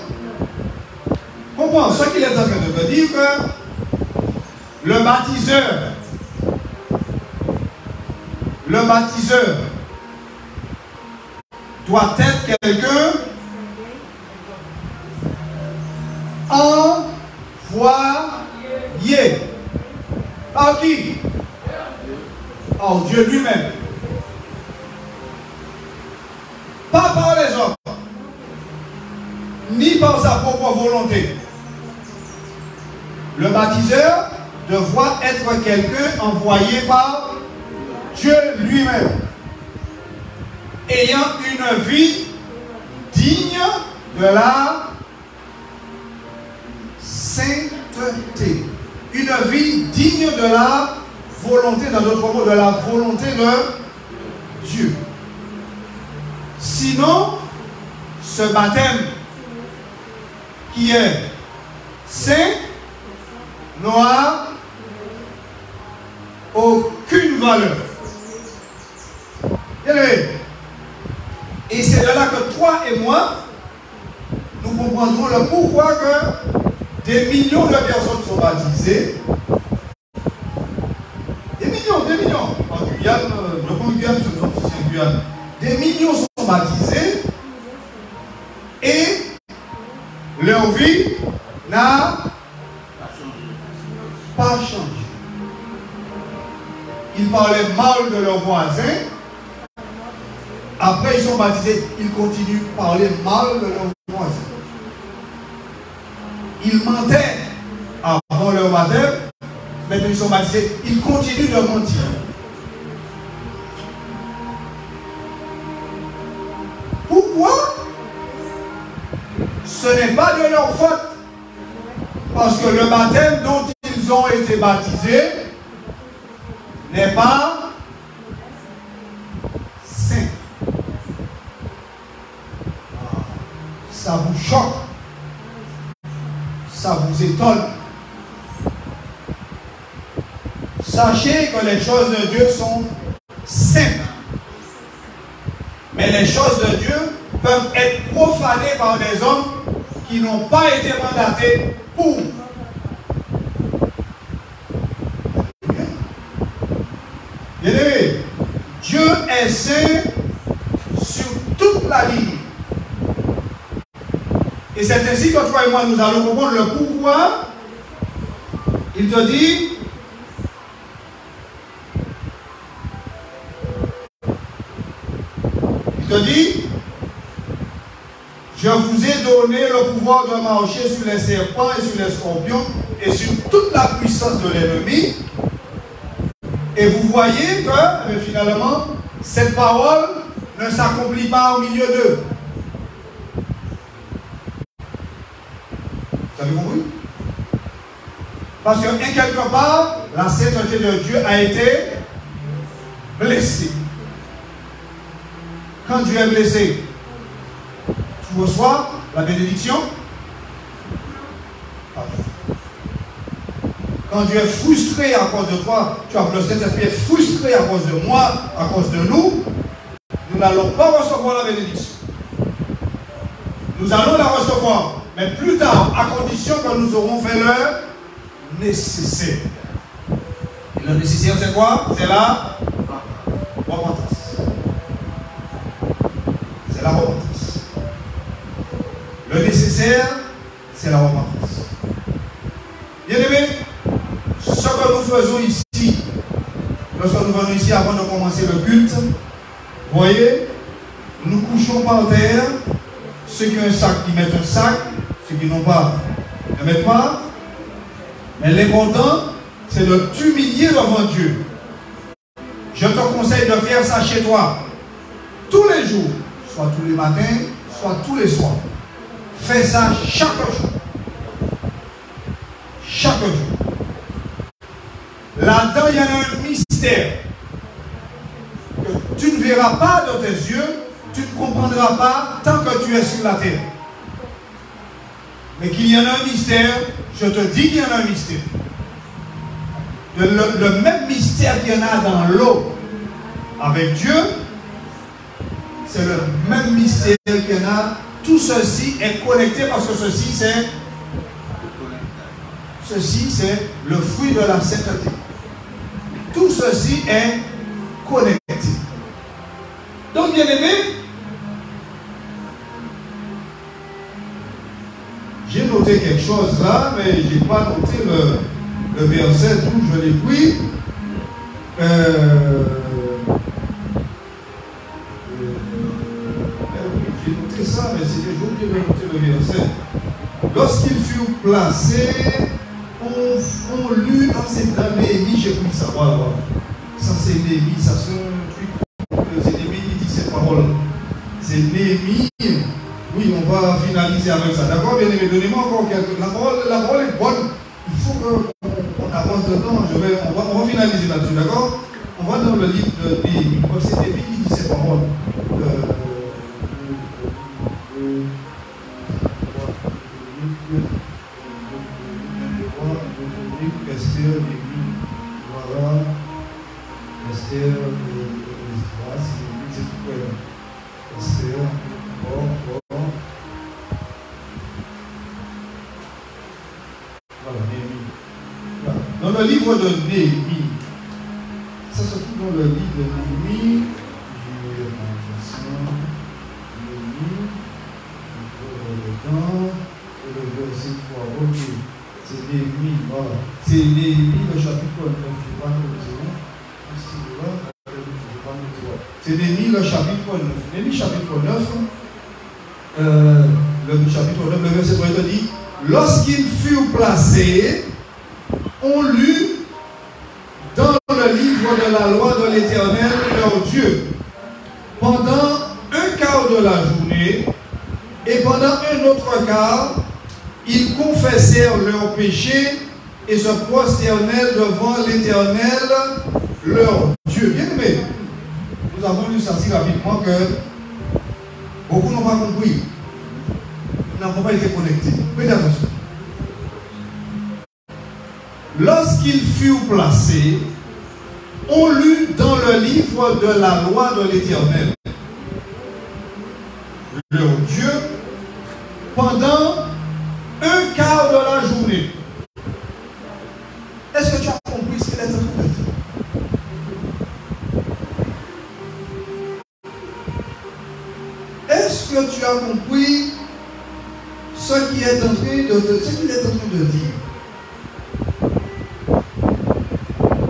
comprends ce qu'il est en train de me dire que le baptiseur doit être quelqu'un envoyé. Par qui? Par Dieu lui-même. Pas par les hommes, ni par sa propre volonté. Le baptiseur doit être quelqu'un envoyé par Dieu lui-même, ayant une vie digne de la sainteté. Une vie digne de la volonté, dans d'autres mots, de la volonté de Dieu. Sinon, ce baptême qui est saint n'aura aucune valeur. Et c'est de là que toi et moi, nous comprendrons le pourquoi que des millions de personnes sont baptisées. Des millions. En Guyane, je prends Guyane, c'est Guyane. Des millions sont baptisés et leur vie n'a pas changé. Ils parlaient mal de leurs voisins. Après, ils sont baptisés, ils continuent à parler mal de leurs voisins. Ils mentaient avant leur baptême. Maintenant, ils sont baptisés, ils continuent de mentir. Pourquoi? Ce n'est pas de leur faute. Parce que le baptême dont ils ont été baptisés n'est pas saint. Ça vous choque. Ça vous étonne. Sachez que les choses de Dieu sont saintes. Mais les choses de Dieu peuvent être profanées par des hommes qui n'ont pas été mandatés pour. Bien-aimé, Dieu est saint sur toute la ligne. Et c'est ainsi que toi et moi nous allons comprendre le pourquoi. Il te dit, je vous ai donné le pouvoir de marcher sur les serpents et sur les scorpions et sur toute la puissance de l'ennemi. Et vous voyez que finalement, cette parole ne s'accomplit pas au milieu d'eux. Vous avez compris? Parce que quelque part, la sainteté de Dieu a été blessée. Quand Dieu est blessé, tu reçois la bénédiction. Quand Dieu est frustré à cause de toi, tu as le Saint-Esprit est frustré à cause de moi, à cause de nous, nous n'allons pas recevoir la bénédiction. Nous allons la recevoir, mais plus tard, à condition que nous aurons fait le nécessaire. Et le nécessaire, c'est quoi? C'est la repentance. C'est la repentance. Le nécessaire, c'est la repentance. Bien aimé, ce que nous faisons ici, lorsque nous venons ici avant de commencer le culte, vous voyez, nous couchons par terre. Ceux qui ont un sac, ils mettent un sac. Ceux qui n'ont pas, ne mettent pas. Mais l'important, c'est de t'humilier devant Dieu. Je te conseille de faire ça chez toi. Tous les jours. Soit tous les matins, soit tous les soirs. Fais ça chaque jour. Chaque jour. Là-dedans, il y a un mystère que tu ne verras pas dans tes yeux, tu ne comprendras pas tant que tu es sur la terre. Mais qu'il y en a un mystère, je te dis qu'il y en a un mystère. Le même mystère qu'il y en a dans l'eau avec Dieu, c'est le même mystère qu'il y en a. Tout ceci est connecté parce que ceci c'est le fruit de la sainteté. Tout ceci est connecté. Donc, bien aimé, j'ai noté quelque chose là, mais je n'ai pas noté le verset d'où je l'ai pris. J'ai noté ça, mais j'ai oublié de noter le verset. Lorsqu'il fut placé, on lut dans cette Néhémie, j'ai pris ça. Voilà. Ça c'est Néhémie, ça c'est un truc. C'est Néhémie qui dit ces paroles. C'est Néhémie. Oui, on va finaliser avec ça. D'accord, bien aimé, donnez-moi encore quelques. La parole est bonne. Il faut qu'on avance dedans. On va finaliser là-dessus, d'accord? On va dans le livre de Néhémie. C'est Néhémie qui dit ces paroles. Esther, Néhémie, voilà. Esther, c'est tout. Esther, bon. Voilà, Néhémie. Voilà. Dans le livre de Néhémie, ça se trouve dans le livre de Néhémie, le verset 3, ok. C'est Néhémie, voilà. C'est Néhémie, le chapitre 9, je vais pas c'est Néhémie, le chapitre 9. Néhémie, chapitre 9, le chapitre 9, le verset 3 dit: lorsqu'ils furent placés, on lut dans le livre de la loi de l'Éternel, leur Dieu, pendant un quart de la journée, et pendant un autre quart, ils confessèrent leurs péchés et se prosternèrent devant l'Éternel, leur Dieu. Bien aimé, nous avons lu ça si rapidement que beaucoup n'ont pas compris. Nous n'avons pas été connectés. Faites attention. Lorsqu'ils furent placés, on lut dans le livre de la loi de l'Éternel, leur Dieu, pendant un quart de la journée. Est-ce que tu as compris ce qu'il est en train de dire? Est-ce que tu as compris ce qu'il est en train de dire?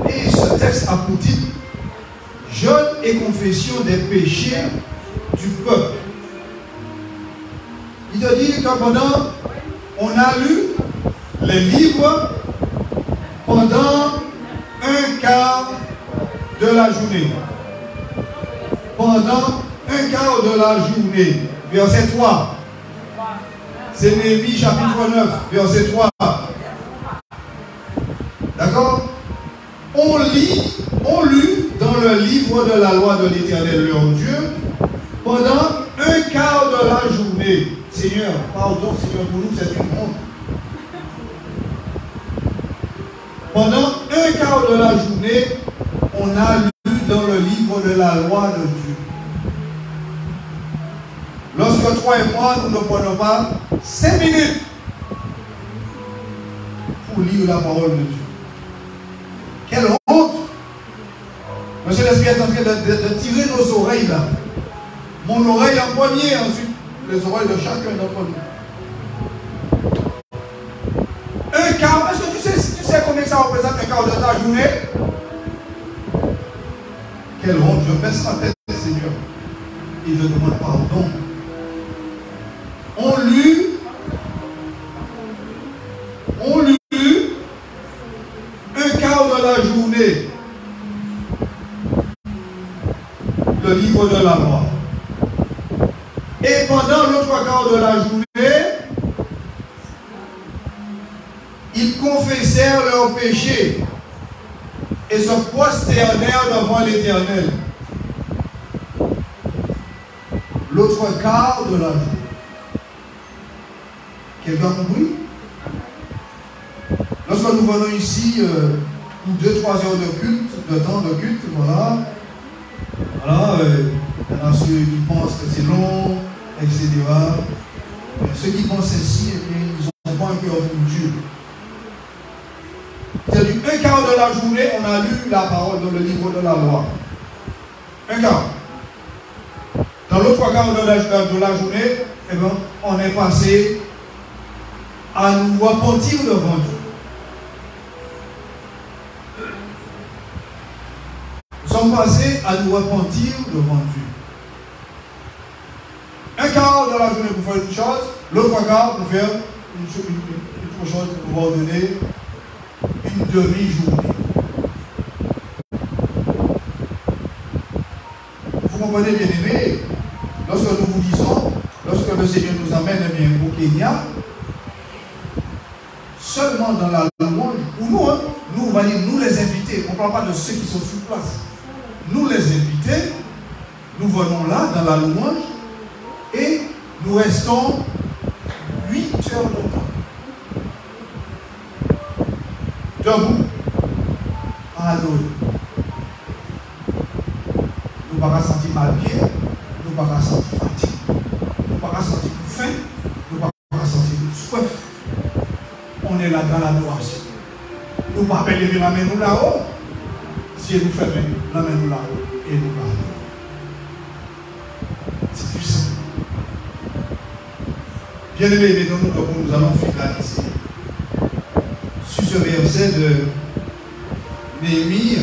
Et ce texte a pour titre: jeûne et confession des péchés du peuple. Il te dit que pendant, on a lu les livres pendant un quart de la journée. Pendant un quart de la journée. Verset 3. C'est Néhémie chapitre 9, verset 3. D'accord? On lut dans le livre de la loi de l'Éternel, leur Dieu, pendant un quart de la journée. Seigneur, pardon, Seigneur, pour nous, c'est une honte. Pendant un quart de la journée, on a lu dans le livre de la loi de Dieu. Lorsque toi et moi, nous ne prenons pas 5 minutes pour lire la parole de Dieu. Quelle honte! Monsieur l'Esprit est en train de tirer nos oreilles là. Mon oreille en premier, ensuite les oreilles de chacun d'entre nous. Un quart, est-ce que tu sais combien ça représente un quart de ta journée? Quelle honte, je baisse ma tête, Seigneur, et je demande pardon. On lut un quart de la journée le livre de la loi. Et pendant l'autre quart de la journée, ils confessèrent leurs péchés et se prosternèrent devant l'Éternel. L'autre quart de la journée. Quelqu'un a compris? Lorsque nous venons ici pour 2-3 heures de culte, de temps de culte, voilà. Voilà, il y en a ceux qui pensent que c'est long, etc. Mais ceux qui pensent ainsi, eh bien, ils n'ont pas un cœur pour Dieu. C'est-à-dire, un quart de la journée, on a lu la parole dans le livre de la loi. Un quart. Dans l'autre quart de la journée, eh bien, on est passé à nous repentir devant Dieu. Nous sommes passés à nous repentir devant Dieu. Un quart de la journée pour faire une chose, l'autre quart pour faire une autre chose pour pouvoir donner une demi-journée. Vous comprenez, bien aimé, lorsque nous vous disons, lorsque le Seigneur nous amène bien au Kenya, seulement dans la louange, pour nous, hein, nous, on va dire, nous les invités, on ne parle pas de ceux qui sont sur place. Nous les invités, nous venons là dans la louange et nous restons 8 heures de temps. Debout, à adorer. Nous ne pouvons pas sentir mal pied, nous ne pouvons pas sentir fatigue, nous ne pouvons pas sentir faim, nous ne pouvons pas sentir soif. On est là dans l'adoration. Nous ne pouvons pas lever la main nous là-haut. Si nous faisons la main nous là-haut et nous parlons. C'est puissant. Bien aimé, nous allons finaliser sur ce verset de Néhémie.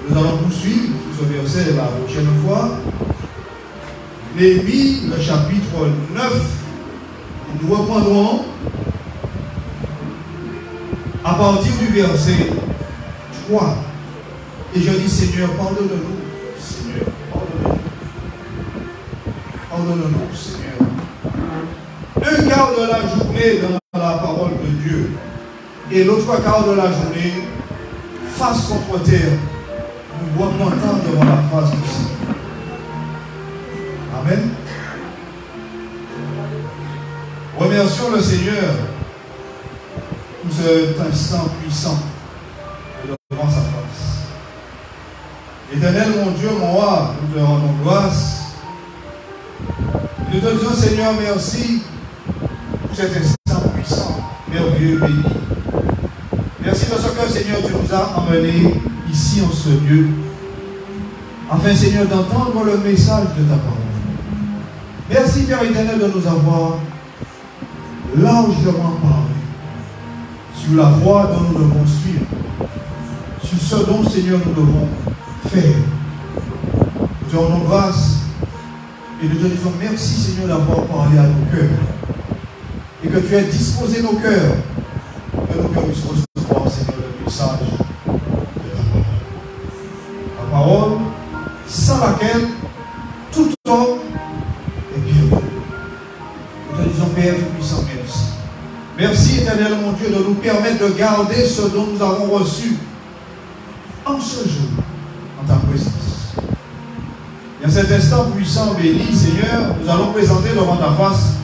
Nous allons poursuivre sur ce verset la prochaine fois. Néhémie, le chapitre 9. Nous reprendrons à partir du verset 3. Et je dis, Seigneur, pardonne-nous. Seigneur, pardonne-nous. Pardonne-nous, Seigneur. Un quart de la journée dans la parole de Dieu et l'autre quart de la journée face contre terre. Nous remontons devant la face du Seigneur. Amen. Remercions le Seigneur pour cet instant puissant devant sa face. Éternel, mon Dieu, mon roi, nous te rendons grâce. Nous te disons, Seigneur, merci pour cet instant puissant, merveilleux, béni. Merci de ce que, Seigneur, tu nous as emmenés ici en ce lieu, afin, Seigneur, d'entendre le message de ta parole. Merci, Père éternel, de nous avoir largement parlé sur la voie dont nous devons suivre, sur ce dont, Seigneur, nous devons faire. Nous te rendons grâce et nous te disons merci, Seigneur, d'avoir parlé à nos cœurs et que tu aies disposé nos cœurs, que nos cœurs puissent recevoir, Seigneur, le message de ta parole, sans laquelle tout homme est perdu. Nous te disons, Père puissant, merci. Merci, éternel mon Dieu, de nous permettre de garder ce dont nous avons reçu en ce jour, en ta présence. Et en cet instant puissant, béni, Seigneur, nous allons présenter devant ta face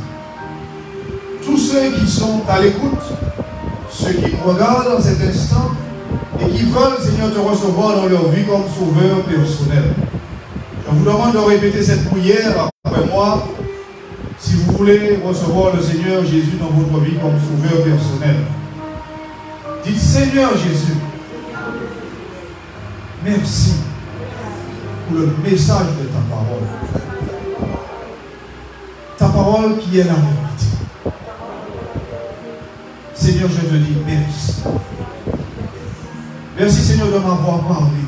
tous ceux qui sont à l'écoute, ceux qui nous regardent en cet instant et qui veulent, Seigneur, te recevoir dans leur vie comme sauveur personnel. Je vous demande de répéter cette prière après moi si vous voulez recevoir le Seigneur Jésus dans votre vie comme sauveur personnel. Dites Seigneur Jésus, merci pour le message de ta parole. Ta parole qui est la vérité. Seigneur, je te dis merci. Merci Seigneur de m'avoir parlé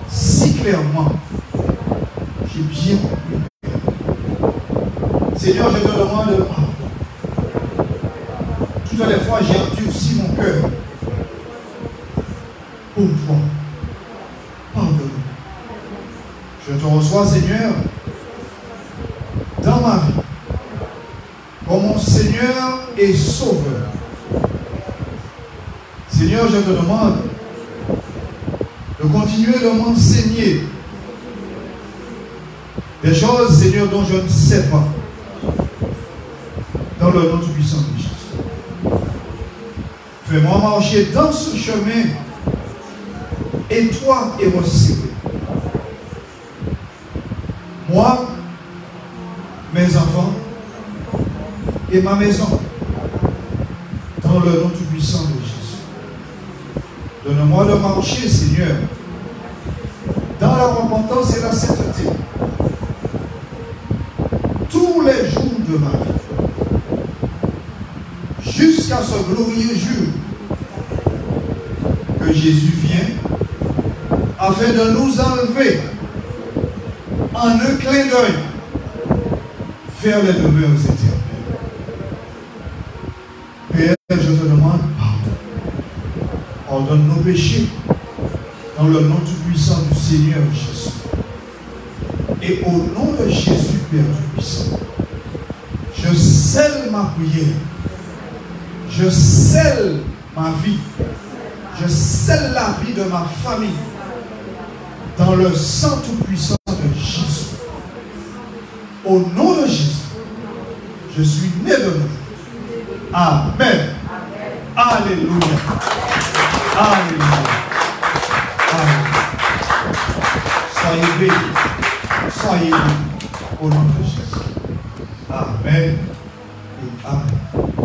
si clairement. J'ai bien compris. Seigneur, je te demande pardon. Toutes les fois, j'ai endurci mon cœur pour toi. Pardonne-moi. Je te reçois, Seigneur, dans ma vie, comme mon Seigneur et Sauveur. Seigneur, je te demande de continuer de m'enseigner des choses, Seigneur, dont je ne sais pas. Dans le nom tout-puissant de Jésus. Fais-moi marcher dans ce chemin étroit et resserré. Moi, mes enfants et ma maison. Dans le nom tout-puissant de Jésus. Donne-moi de marcher, Seigneur, dans la repentance et la sainteté. Tous les jours de ma vie. Jusqu'à ce glorieux jour que Jésus vient afin de nous enlever en un clin d'œil vers les demeures éternelles. Père, je te demande pardon. Pardonne nos péchés dans le nom tout-puissant du Seigneur Jésus. Et au nom de Jésus, Père tout-puissant, je scelle ma prière. Je scelle ma vie. Je scelle la vie de ma famille dans le sang tout-puissant de Jésus. Au nom de Jésus, je suis né de nouveau. Amen. Alléluia. Alléluia. Alléluia. Soyez bénis. Soyez bénis. Au nom de Jésus. Amen et amen.